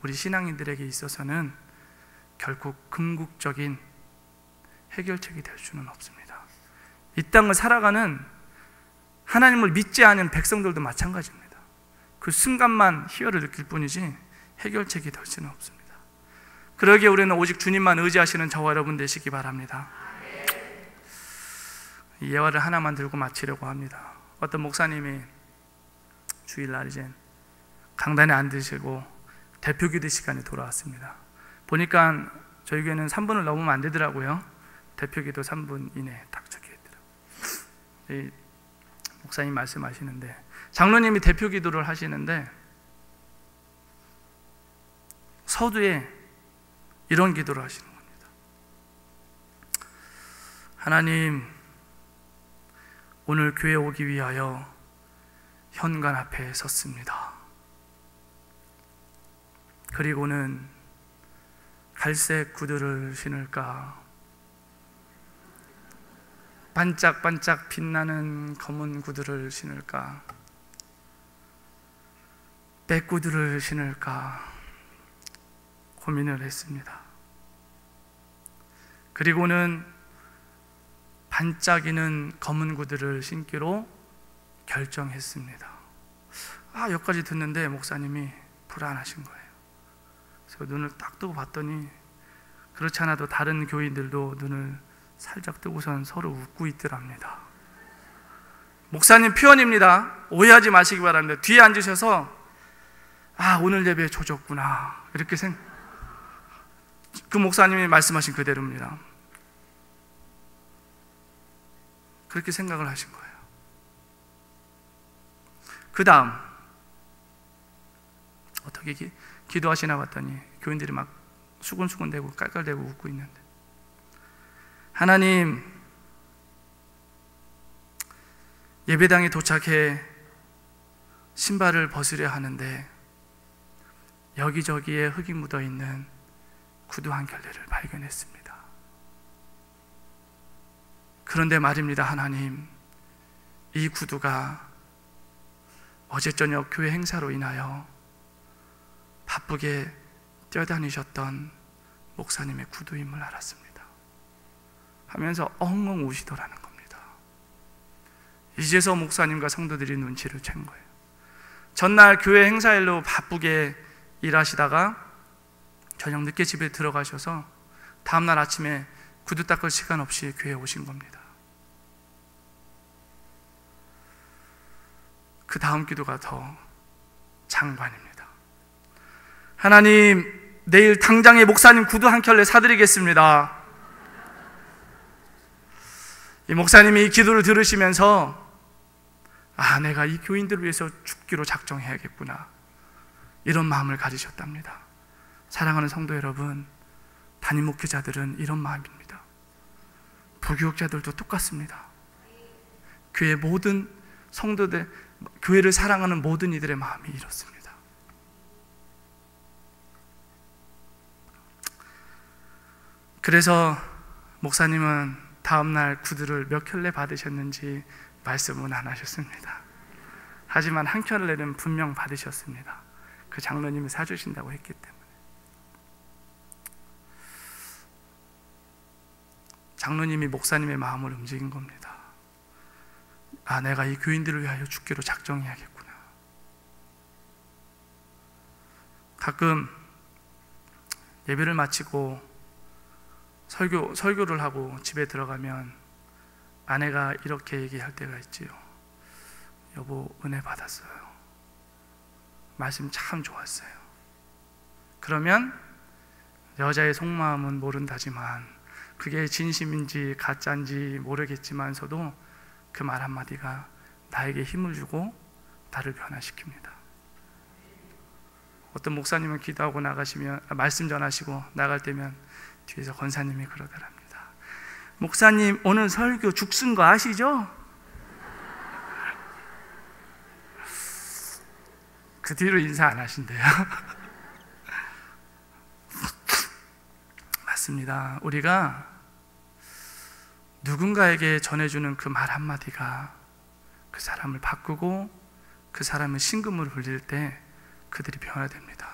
우리 신앙인들에게 있어서는 결코 궁극적인 해결책이 될 수는 없습니다. 이 땅을 살아가는 하나님을 믿지 않은 백성들도 마찬가지입니다. 그 순간만 희열을 느낄 뿐이지 해결책이 될 수는 없습니다. 그러기에 우리는 오직 주님만 의지하시는 저와 여러분 되시기 바랍니다. 이 예화를 하나만 들고 마치려고 합니다. 어떤 목사님이 주일날 이제 강단에 앉으시고 대표기도 시간이 돌아왔습니다. 보니까 저희 교회는 3분을 넘으면 안 되더라고요. 대표기도 3분 이내에 딱 적혀있더라고요. 목사님 말씀하시는데, 장로님이 대표기도를 하시는데 서두에 이런 기도를 하시는 겁니다. 하나님, 오늘 교회 오기 위하여 현관 앞에 섰습니다. 그리고는 갈색 구두를 신을까, 반짝반짝 빛나는 검은 구두를 신을까, 백구두를 신을까 고민을 했습니다. 그리고는 반짝이는 검은 구두를 신기로 결정했습니다. 여기까지 듣는데 목사님이 불안하신 거예요. 그래서 눈을 딱 뜨고 봤더니 그렇지 않아도 다른 교인들도 눈을 살짝 뜨고선 서로 웃고 있더랍니다. 목사님 표현입니다. 오해하지 마시기 바랍니다. 뒤에 앉으셔서 오늘 예배 조졌구나 이렇게 그 목사님이 말씀하신 그대로입니다. 그렇게 생각을 하신 거예요. 그 다음 어떻게 기도하시나 봤더니 교인들이 막 수근수근대고 깔깔대고 웃고 있는데, 하나님, 예배당에 도착해 신발을 벗으려 하는데 여기저기에 흙이 묻어있는 구두 한 켤레를 발견했습니다. 그런데 말입니다, 하나님, 이 구두가 어제 저녁 교회 행사로 인하여 바쁘게 뛰어다니셨던 목사님의 구두임을 알았습니다 하면서 엉엉 우시더라는 겁니다. 이제서 목사님과 성도들이 눈치를 챈 거예요. 전날 교회 행사일로 바쁘게 일하시다가 저녁 늦게 집에 들어가셔서 다음날 아침에 구두 닦을 시간 없이 교회에 오신 겁니다. 그 다음 기도가 더 장관입니다. 하나님, 내일 당장에 목사님 구두 한 켤레 사드리겠습니다. 이 목사님이 이 기도를 들으시면서 내가 이 교인들을 위해서 죽기로 작정해야겠구나, 이런 마음을 가지셨답니다. 사랑하는 성도 여러분, 담임 목회자들은 이런 마음입니다. 부교육자들도 똑같습니다. 교회 모든 성도들, 교회를 사랑하는 모든 이들의 마음이 이렇습니다. 그래서 목사님은 다음날 구두를 몇 켤레 받으셨는지 말씀은 안 하셨습니다. 하지만 한 켤레는 분명 받으셨습니다. 그 장로님이 사주신다고 했기 때문에. 장로님이 목사님의 마음을 움직인 겁니다. 아, 내가 이 교인들을 위하여 죽기로 작정해야겠구나. 가끔 예배를 마치고 설교를 하고 집에 들어가면 아내가 이렇게 얘기할 때가 있지요. 여보, 은혜 받았어요. 말씀 참 좋았어요. 그러면 여자의 속마음은 모른다지만 그게 진심인지 가짜인지 모르겠지만서도 그 말 한마디가 나에게 힘을 주고 나를 변화시킵니다. 어떤 목사님은 기도하고 나가시면 말씀 전하시고 나갈 때면 뒤에서 권사님이 그러더랍니다. 목사님, 오늘 설교 죽 쓴 거 아시죠? 그 뒤로 인사 안 하신대요. 맞습니다. 우리가 누군가에게 전해주는 그 말 한마디가 그 사람을 바꾸고 그 사람의 신금을 울릴 때 그들이 변화됩니다.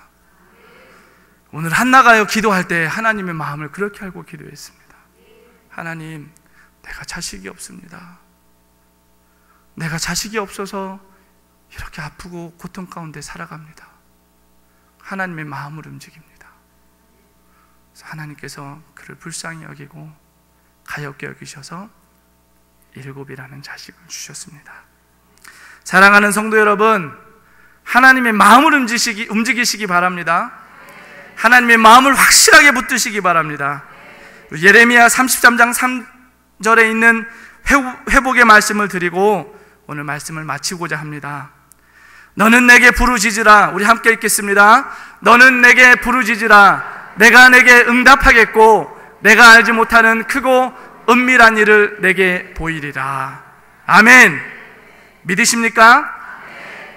오늘 한나가요 기도할 때 하나님의 마음을 그렇게 알고 기도했습니다. 하나님, 내가 자식이 없습니다. 내가 자식이 없어서 이렇게 아프고 고통 가운데 살아갑니다. 하나님의 마음을 움직입니다. 그래서 하나님께서 그를 불쌍히 여기고 가엾게 여기셔서 7이라는 자식을 주셨습니다. 사랑하는 성도 여러분, 하나님의 마음을 움직이시기 바랍니다. 하나님의 마음을 확실하게 붙드시기 바랍니다. 예레미야 33장 3절에 있는 회복의 말씀을 드리고 오늘 말씀을 마치고자 합니다. 너는 내게 부르짖으라. 우리 함께 읽겠습니다. 너는 내게 부르짖으라. 내가 내게 응답하겠고 내가 알지 못하는 크고 은밀한 일을 내게 보이리라. 아멘. 믿으십니까?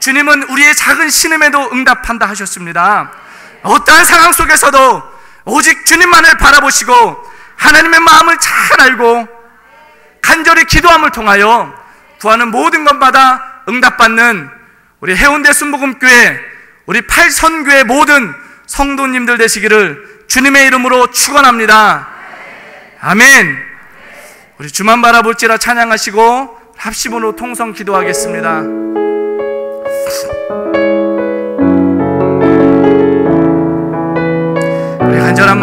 주님은 우리의 작은 신음에도 응답한다 하셨습니다. 어떠한 상황 속에서도 오직 주님만을 바라보시고 하나님의 마음을 잘 알고 간절히 기도함을 통하여 구하는 모든 것마다 응답받는 우리 해운대 순복음교회, 우리 팔선교회 모든 성도님들 되시기를 주님의 이름으로 축원합니다. 아멘. 우리 주만 바라볼지라 찬양하시고 합심으로 통성 기도하겠습니다. 우리 간절한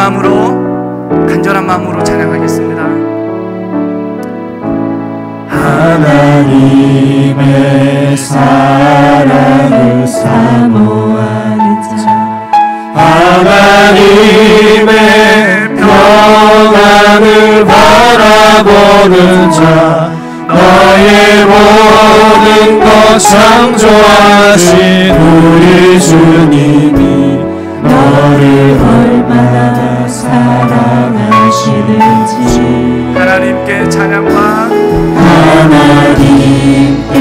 마음으로 찬양하겠습니다. 하나님의 사랑을 사모하는 자, 하나님의 평안을 바라보는 자, 너의 모든 것 창조하신 우리 주님이 너를 얼마나 사랑하시는지 하나님께 찬양과 하나님께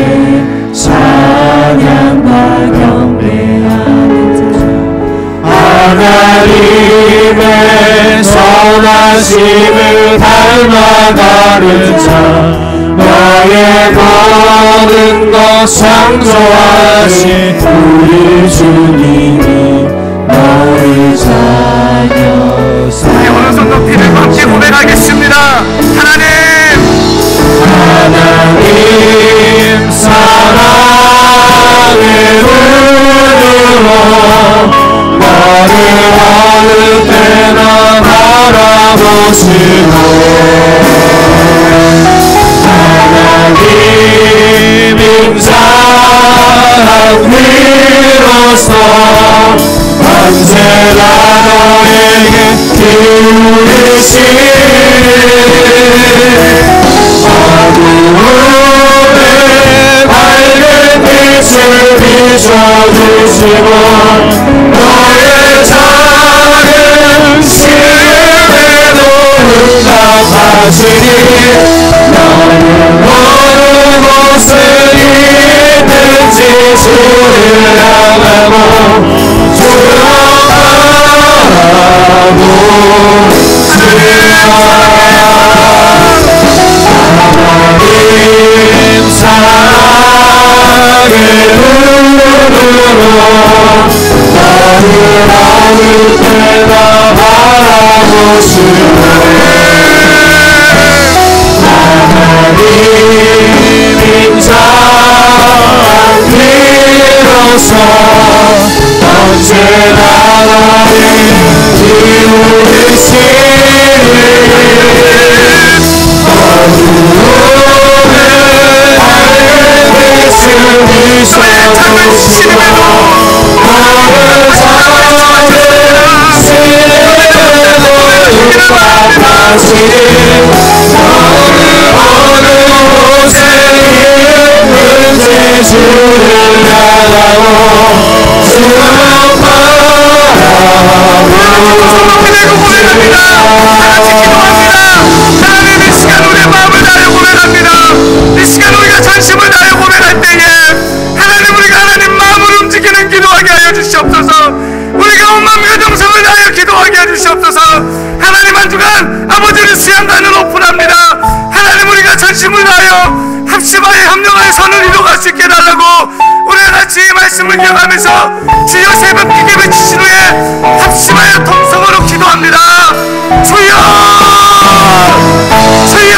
찬양과 경배하는 자, 하나님의 선하심을 닮아가는 자, 너의 모든 것 창조하신 우리 주님이 너를 자녀 우리 오른손 높이를 함께 고백하겠습니다. 하나님 사랑의 눈으로 너를 어느 때나 바라보시고 하나님 인자한 위로서 언제나 너에게 기울이시니 어두움에 밝은 빛을 비춰주시고 너의 작은 시름에도 응답하시니 너는 어느 곳에 있는지 주를 향하고 주여하고 사랑의 눈으로 나를 아는 때나 바라보시네. 하나님인 자 비로소 언제나 나를 기울이시니 어두움에 밝은 빛을 비춰주시고 너를 찾는 신뢰도 높아가시 어느 곳에 있는지 주를 향하고 주를 바라보시라. 하나님 이 시간 우리의 마음을 다하여 고백합니다. 이 시간 우리가 전심을 다하여 고백할 때에 하나님 우리가 하나님 마음을 움직이는 기도하게 하여 주시옵소서. 우리가 온 마음과 정성을 다하여 기도하게 하여 주시옵소서. 하나님 한 주간 아버지를 수양관을 오픈합니다. 하나님 우리가 전심을 다하여 합심하여 협력하여 선을 이루어갈 수 있게 해달라고 우리가 같이 이 말씀을 기억하면서 주여 새벽 기계 외치신 후에 합심하여 통성으로 기도합니다. 주여 주여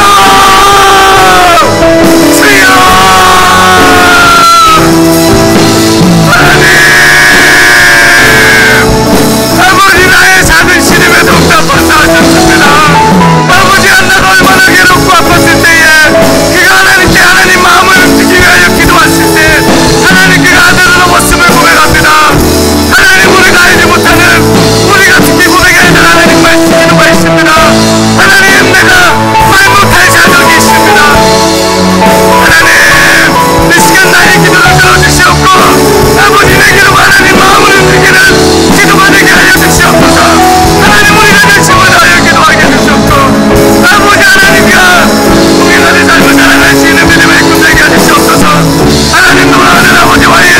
주여 하나님 아버지 나의 작은 시름에 동답하사 하셨습니다. 아버지 한나가 얼마나 괴롭고 아팠을 때에 그가 하나님께 하나님 마음을 움직이게 하여 기도했을 때 하나님 그가 아들을 넘었음을 고백합니다. 하나님 우리가 알지 못하는 우리가 특히 고백해야 될 하나님 말씀 기도가 있습니다. 하나님 내가 말 못할 자격이 있습니다. 하나님 이 시간 나의 기도를 들어주시옵고 아버지 내 기도가 하나님 마음을 움직이는 기도가 되게 하여 주시옵소서. 하나님 우리가 열심을 다하여 기도하게 해주시옵고 아버지 하나님과 우리가 내 삶을 살아갈 수 있는 믿음의 꿈되게 해주시옵소서. 하나님 놀라는 아버지와의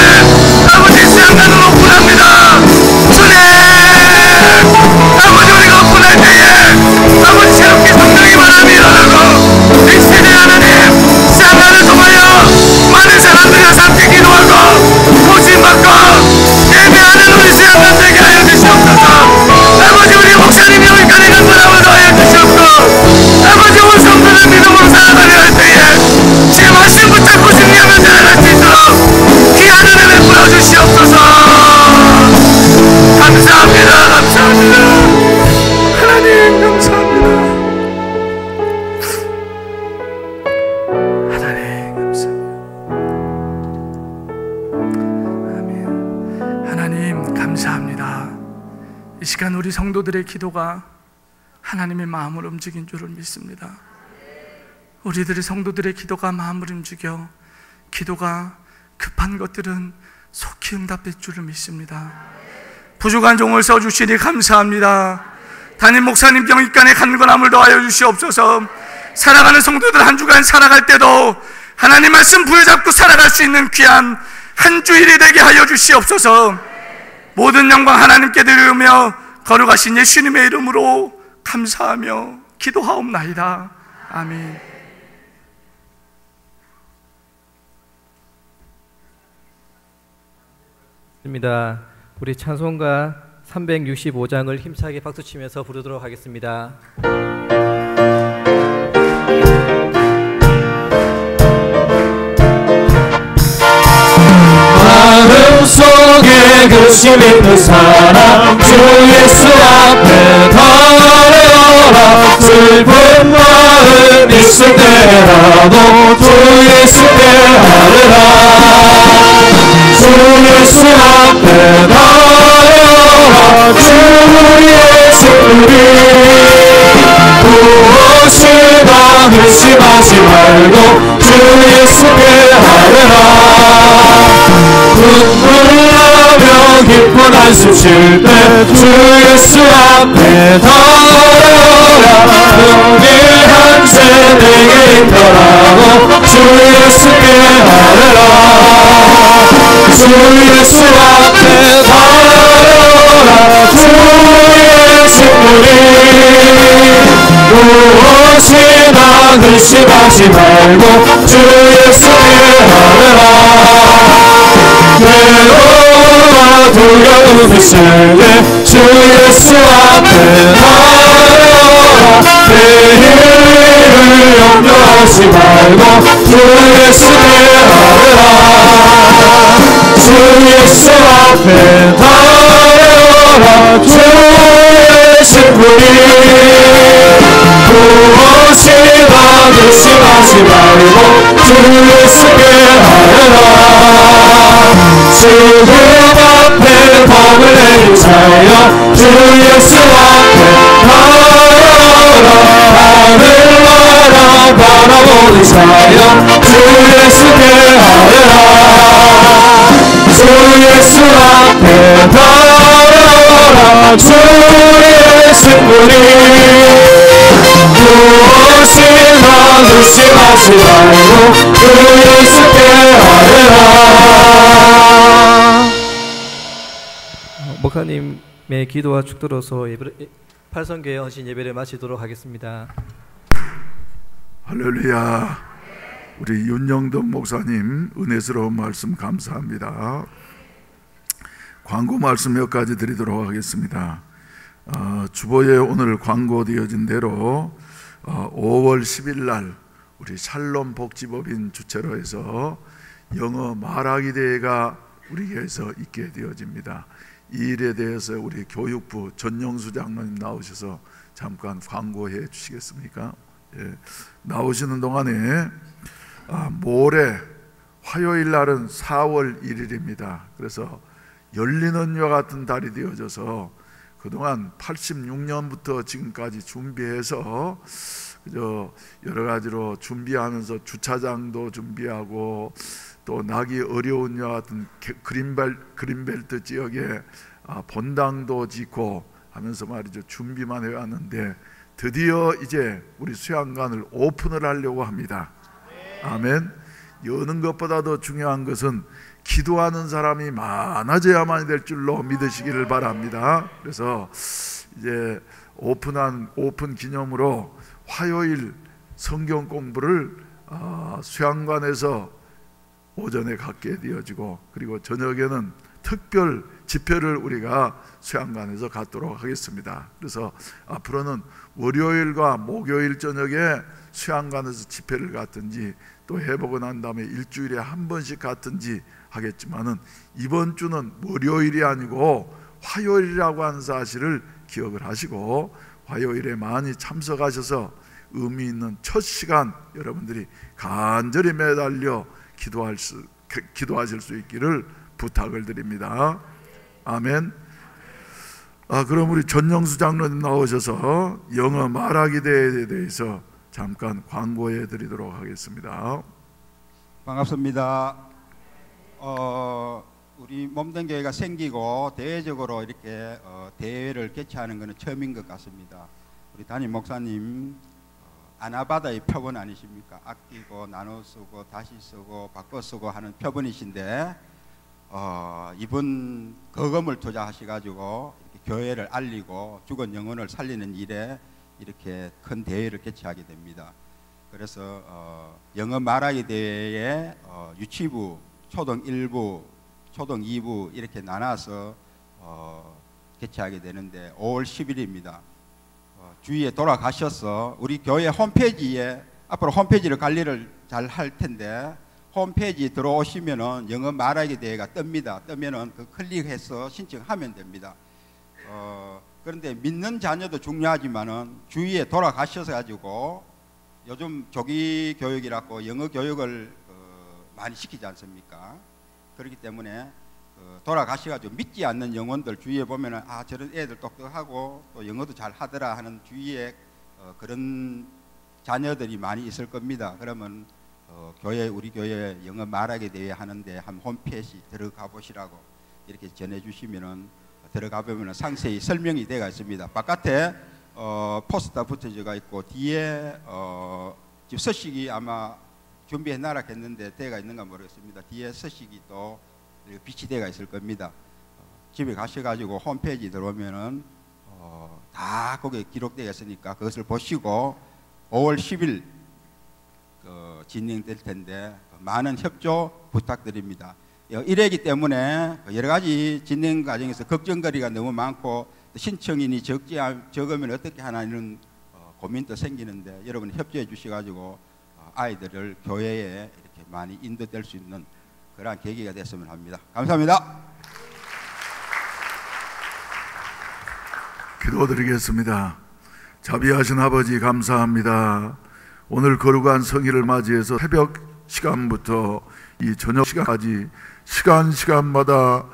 아버지 수양관을 오픈합니다. 주님 아버지 우리가 오픈할 때에 아버지 새롭게 성령의 바람이 일어나고 이 세대 하나님 수양관을 통하여 많은 사람들이 함께 기도하고 고침받고 예배하는 우리 수양관 되게 하여 주시옵소서. 아버지 우리 목사님이 여기까지 간 사람을 더하여 주시옵고 아버지 온 성도를 믿음으로 살아가려 할 때에 제 말씀 붙잡고 승리하며 살아갈 수 있도록 귀한 은혜 베풀어 주시옵소서. 감사합니다. 감사합니다. 하나님 감사합니다. 하나님 감사합니다. 아멘. 하나님 감사합니다. 이 시간 우리 성도들의 기도가 하나님의 마음을 움직인 줄을 믿습니다. 우리들의 성도들의 기도가 마음을 움직여 기도가 급한 것들은 속히 응답될 줄을 믿습니다. 부족한 종을 써주시니 감사합니다. 담임 목사님 병익간에 간건함을 더하여 주시옵소서. 살아가는 성도들 한 주간 살아갈 때도 하나님 말씀 부여잡고 살아갈 수 있는 귀한 한 주일이 되게 하여 주시옵소서. 모든 영광 하나님께 드리며 거룩하신 예수님의 이름으로 감사하며 기도하옵나이다. 아멘. 입니다. 우리 찬송가 365장을 힘차게 박수치면서 부르도록 하겠습니다. 마음속에 근심 있는 사람 주 예수 앞에 달려라. 슬픈 마음 있을 때라도 주 예수께 하느라. 주 예수 앞에 달려라. 주 예수님 무엇이나 의심하지 말고 주 예수께 하느라. 눈물 나며 깊은 한숨 쉴 때 주 예수 앞에 달려라. 은혜 한 세 내게 있더라도 주 예수께 하느라. 주 예수 앞에 달려라. 주 예수님 무엇이나 근심하지 말고 주 예수께 하라. 괴로움과 두려움 있을 때 주 예수 앞에 나아라. 내일을 염려하지 말고 주 예수께 하라. 주 예수 앞에 나아라. 주의 신분이 무엇이나 근심하지 말고 주 예수께 하라. 지금 앞에 법을 내린 자여 주 예수 앞에 나아라. 하늘나라 바라보는 자여 주 예수께 하라. 주 예수 앞에 나아라. 주의 승분이 무엇이나 근심하지 말고 주 예수께 하라. 목사님의 기도와 축도로서 팔성교회 헌신 예배를 마치도록 하겠습니다. 할렐루야. 우리 윤영덕 목사님 은혜스러운 말씀 감사합니다. 광고 말씀 몇 가지 드리도록 하겠습니다. 주보에 오늘 광고되어진 대로 5월 10일 날 우리 샬롬 복지법인 주최로 해서 영어 말하기 대회가 우리 교회에서 있게 되어집니다. 이 일에 대해서 우리 교육부 전영수 장로님 나오셔서 잠깐 광고해 주시겠습니까? 예, 나오시는 동안에 모레 화요일 날은 4월 1일입니다. 그래서 열리는 여 같은 달이 되어져서 그동안 86년부터 지금까지 준비해서 여러 가지로 준비하면서 주차장도 준비하고 또 나기 어려운 여 같은 그린벨트 지역에 본당도 짓고 하면서 말이죠, 준비만 해왔는데 드디어 이제 우리 수양관을 오픈을 하려고 합니다. 아멘. 여는 것보다 더 중요한 것은 기도하는 사람이 많아져야만 될 줄로 믿으시기를 바랍니다. 그래서 이제 오픈 기념으로 화요일 성경 공부를 수양관에서 오전에 갖게 되어지고, 그리고 저녁에는 특별 집회를 우리가 수양관에서 갖도록 하겠습니다. 그래서 앞으로는 월요일과 목요일 저녁에 수양관에서 집회를 갖든지 또 해보고 난 다음에 일주일에 한 번씩 갖든지 하겠지만은 이번 주는 월요일이 아니고 화요일이라고 하는 사실을 기억을 하시고 화요일에 많이 참석하셔서 의미 있는 첫 시간 여러분들이 간절히 매달려 기도하실 수 있기를 부탁을 드립니다. 아멘. 그럼 우리 전영수 장로님 나오셔서 영어 말하기 대회에 대해서 잠깐 광고해 드리도록 하겠습니다. 반갑습니다. 우리 몸된 교회가 생기고 대외적으로 이렇게 대회를 개최하는 것은 처음인 것 같습니다. 우리 담임 목사님 아나바다의 표본 아니십니까? 아끼고 나눠 쓰고 다시 쓰고 바꿔 쓰고 하는 표본이신데 이분 거금을 투자하셔가지고 이렇게 교회를 알리고 죽은 영혼을 살리는 일에 이렇게 큰 대회를 개최하게 됩니다. 그래서 영어 말하기 대회에 유치부, 초등 1부, 초등 2부 이렇게 나눠서 개최하게 되는데 5월 10일입니다. 주위에 돌아가셔서 우리 교회 홈페이지에 앞으로 홈페이지를 관리를 잘 할 텐데 홈페이지 들어오시면은 영어 말하기 대회가 뜹니다. 뜨면은 그 클릭해서 신청하면 됩니다. 그런데 믿는 자녀도 중요하지만은 주위에 돌아가셔서 가지고 요즘 조기 교육이라고 영어 교육을 많이 시키지 않습니까? 그렇기 때문에 돌아가셔가지고 믿지 않는 영혼들 주위에 보면은 저런 애들 똑똑하고 또 영어도 잘 하더라 하는 주위에 그런 자녀들이 많이 있을 겁니다. 그러면 우리 교회 영어 말하기 대회 하는데 한 홈페이지 들어가 보시라고 이렇게 전해주시면은 들어가 보면은 상세히 설명이 되어 있습니다. 바깥에 포스터 붙여져 있고 뒤에 지금 서식이 아마 준비해 놔라겠는데 되어 있는가 모르겠습니다. 뒤에 서식이 또 비치되어 있을 겁니다. 집에 가셔가지고 홈페이지 들어오면은 다 거기에 기록되어 있으니까 그것을 보시고 5월 10일 진행될 텐데 많은 협조 부탁드립니다. 이래기 때문에 여러 가지 진행 과정에서 걱정거리가 너무 많고 신청인이 적으면 어떻게 하나 이런 고민도 생기는데 여러분 협조해 주셔가지고 아이들을 교회에 이렇게 많이 인도될 수 있는 그러한 계기가 됐으면 합니다. 감사합니다. 기도드리겠습니다. 자비하신 아버지 감사합니다. 오늘 거룩한 성일을 맞이해서 새벽 시간부터 이 저녁 시간까지 시간마다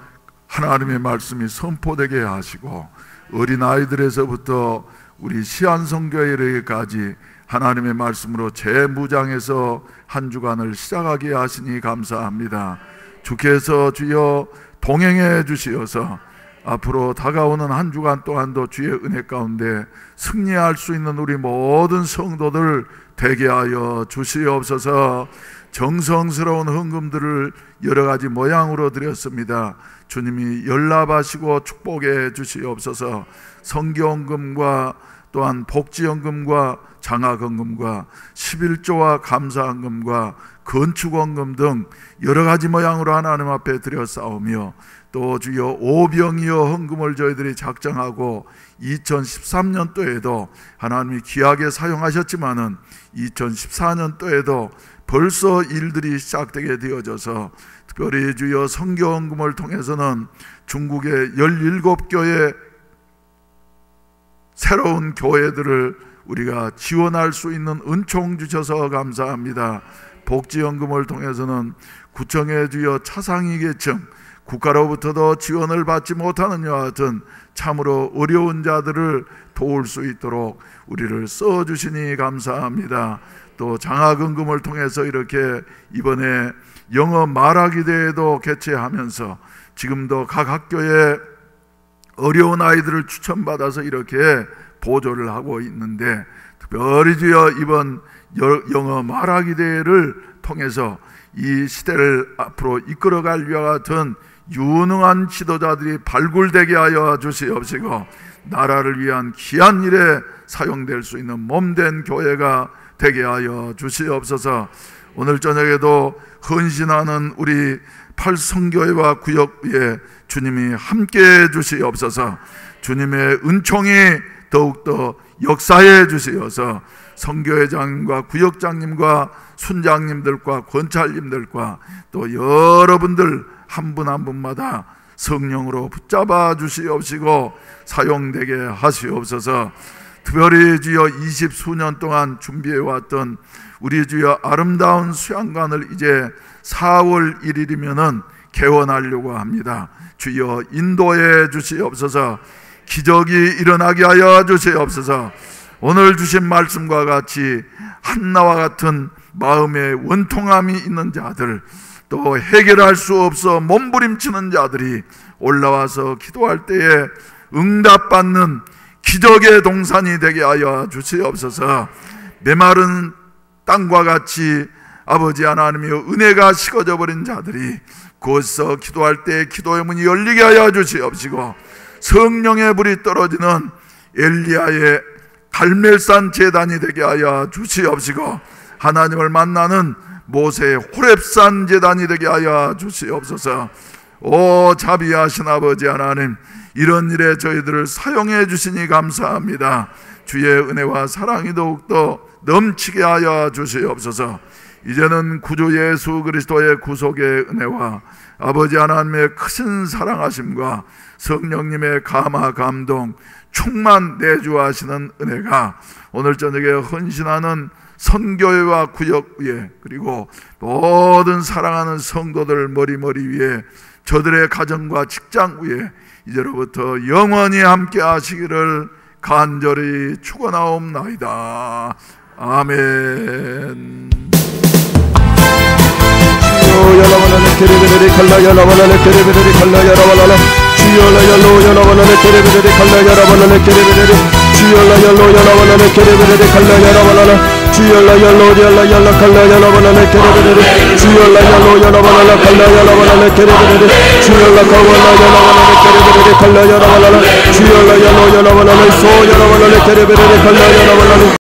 하나님의 말씀이 선포되게 하시고 어린아이들에서부터 우리 시안성교회까지 하나님의 말씀으로 재무장해서 한 주간을 시작하게 하시니 감사합니다. 주께서 주여 동행해 주시어서 앞으로 다가오는 한 주간 동안도 주의 은혜 가운데 승리할 수 있는 우리 모든 성도들 되게 하여 주시옵소서. 정성스러운 헌금들을 여러 가지 모양으로 드렸습니다. 주님이 연락하시고 축복해 주시옵소서. 성교헌금과 또한 복지헌금과 장학헌금과 11조와 감사헌금과 건축헌금 등 여러 가지 모양으로 하나님 앞에 드렸사오며 또 주여 오병이어 헌금을 저희들이 작정하고 2013년도에도 하나님이 귀하게 사용하셨지만은 2014년도에도 벌써 일들이 시작되게 되어져서 특별히 주여 선교헌금을 통해서는 중국의 17교회 새로운 교회들을 우리가 지원할 수 있는 은총 주셔서 감사합니다. 복지연금을 통해서는 구청의 주여 차상위 계층 국가로부터도 지원을 받지 못하는 이와 같은 참으로 어려운 자들을 도울 수 있도록 우리를 써주시니 감사합니다. 또 장학헌금을 통해서 이렇게 이번에 영어 말하기 대회도 개최하면서 지금도 각 학교에 어려운 아이들을 추천받아서 이렇게 보조를 하고 있는데 특별히 주여 이번 영어 말하기 대회를 통해서 이 시대를 앞으로 이끌어갈 위와 같은 유능한 지도자들이 발굴되게 하여 주시옵시고 나라를 위한 귀한 일에 사용될 수 있는 몸된 교회가 되게 하여 주시옵소서. 오늘 저녁에도 헌신하는 우리 팔성교회와 구역에 주님이 함께해 주시옵소서. 주님의 은총이 더욱더 역사해 주시어서 성교회장님과 구역장님과 순장님들과 권찰님들과 또 여러분들 한 분 한 분마다 성령으로 붙잡아 주시옵시고 사용되게 하시옵소서. 특별히 주여 20수년 동안 준비해왔던 우리 주여 아름다운 수양관을 이제 4월 1일이면은 개원하려고 합니다. 주여 인도해 주시옵소서. 기적이 일어나게 하여 주시옵소서. 오늘 주신 말씀과 같이 한나와 같은 마음의 원통함이 있는 자들, 또 해결할 수 없어 몸부림치는 자들이 올라와서 기도할 때에 응답받는 기적의 동산이 되게 하여 주시옵소서. 메마른 땅과 같이 아버지 하나님의 은혜가 식어져 버린 자들이 거기서 기도할 때 기도의 문이 열리게 하여 주시옵시고 성령의 불이 떨어지는 엘리야의 갈멜산 제단이 되게 하여 주시옵시고 하나님을 만나는 모세의 호렙산 제단이 되게 하여 주시옵소서. 오 자비하신 아버지 하나님, 이런 일에 저희들을 사용해 주시니 감사합니다. 주의 은혜와 사랑이 더욱더 넘치게 하여 주시옵소서. 이제는 구주 예수 그리스도의 구속의 은혜와 아버지 하나님의 크신 사랑하심과 성령님의 감화 감동 충만 내주하시는 은혜가 오늘 저녁에 헌신하는 선교회와 구역 위에 그리고 모든 사랑하는 성도들 머리머리 위에 저들의 가정과 직장 위에 이제로부터 영원히 함께 하시기를 간절히 축원하옵나이다. 아멘.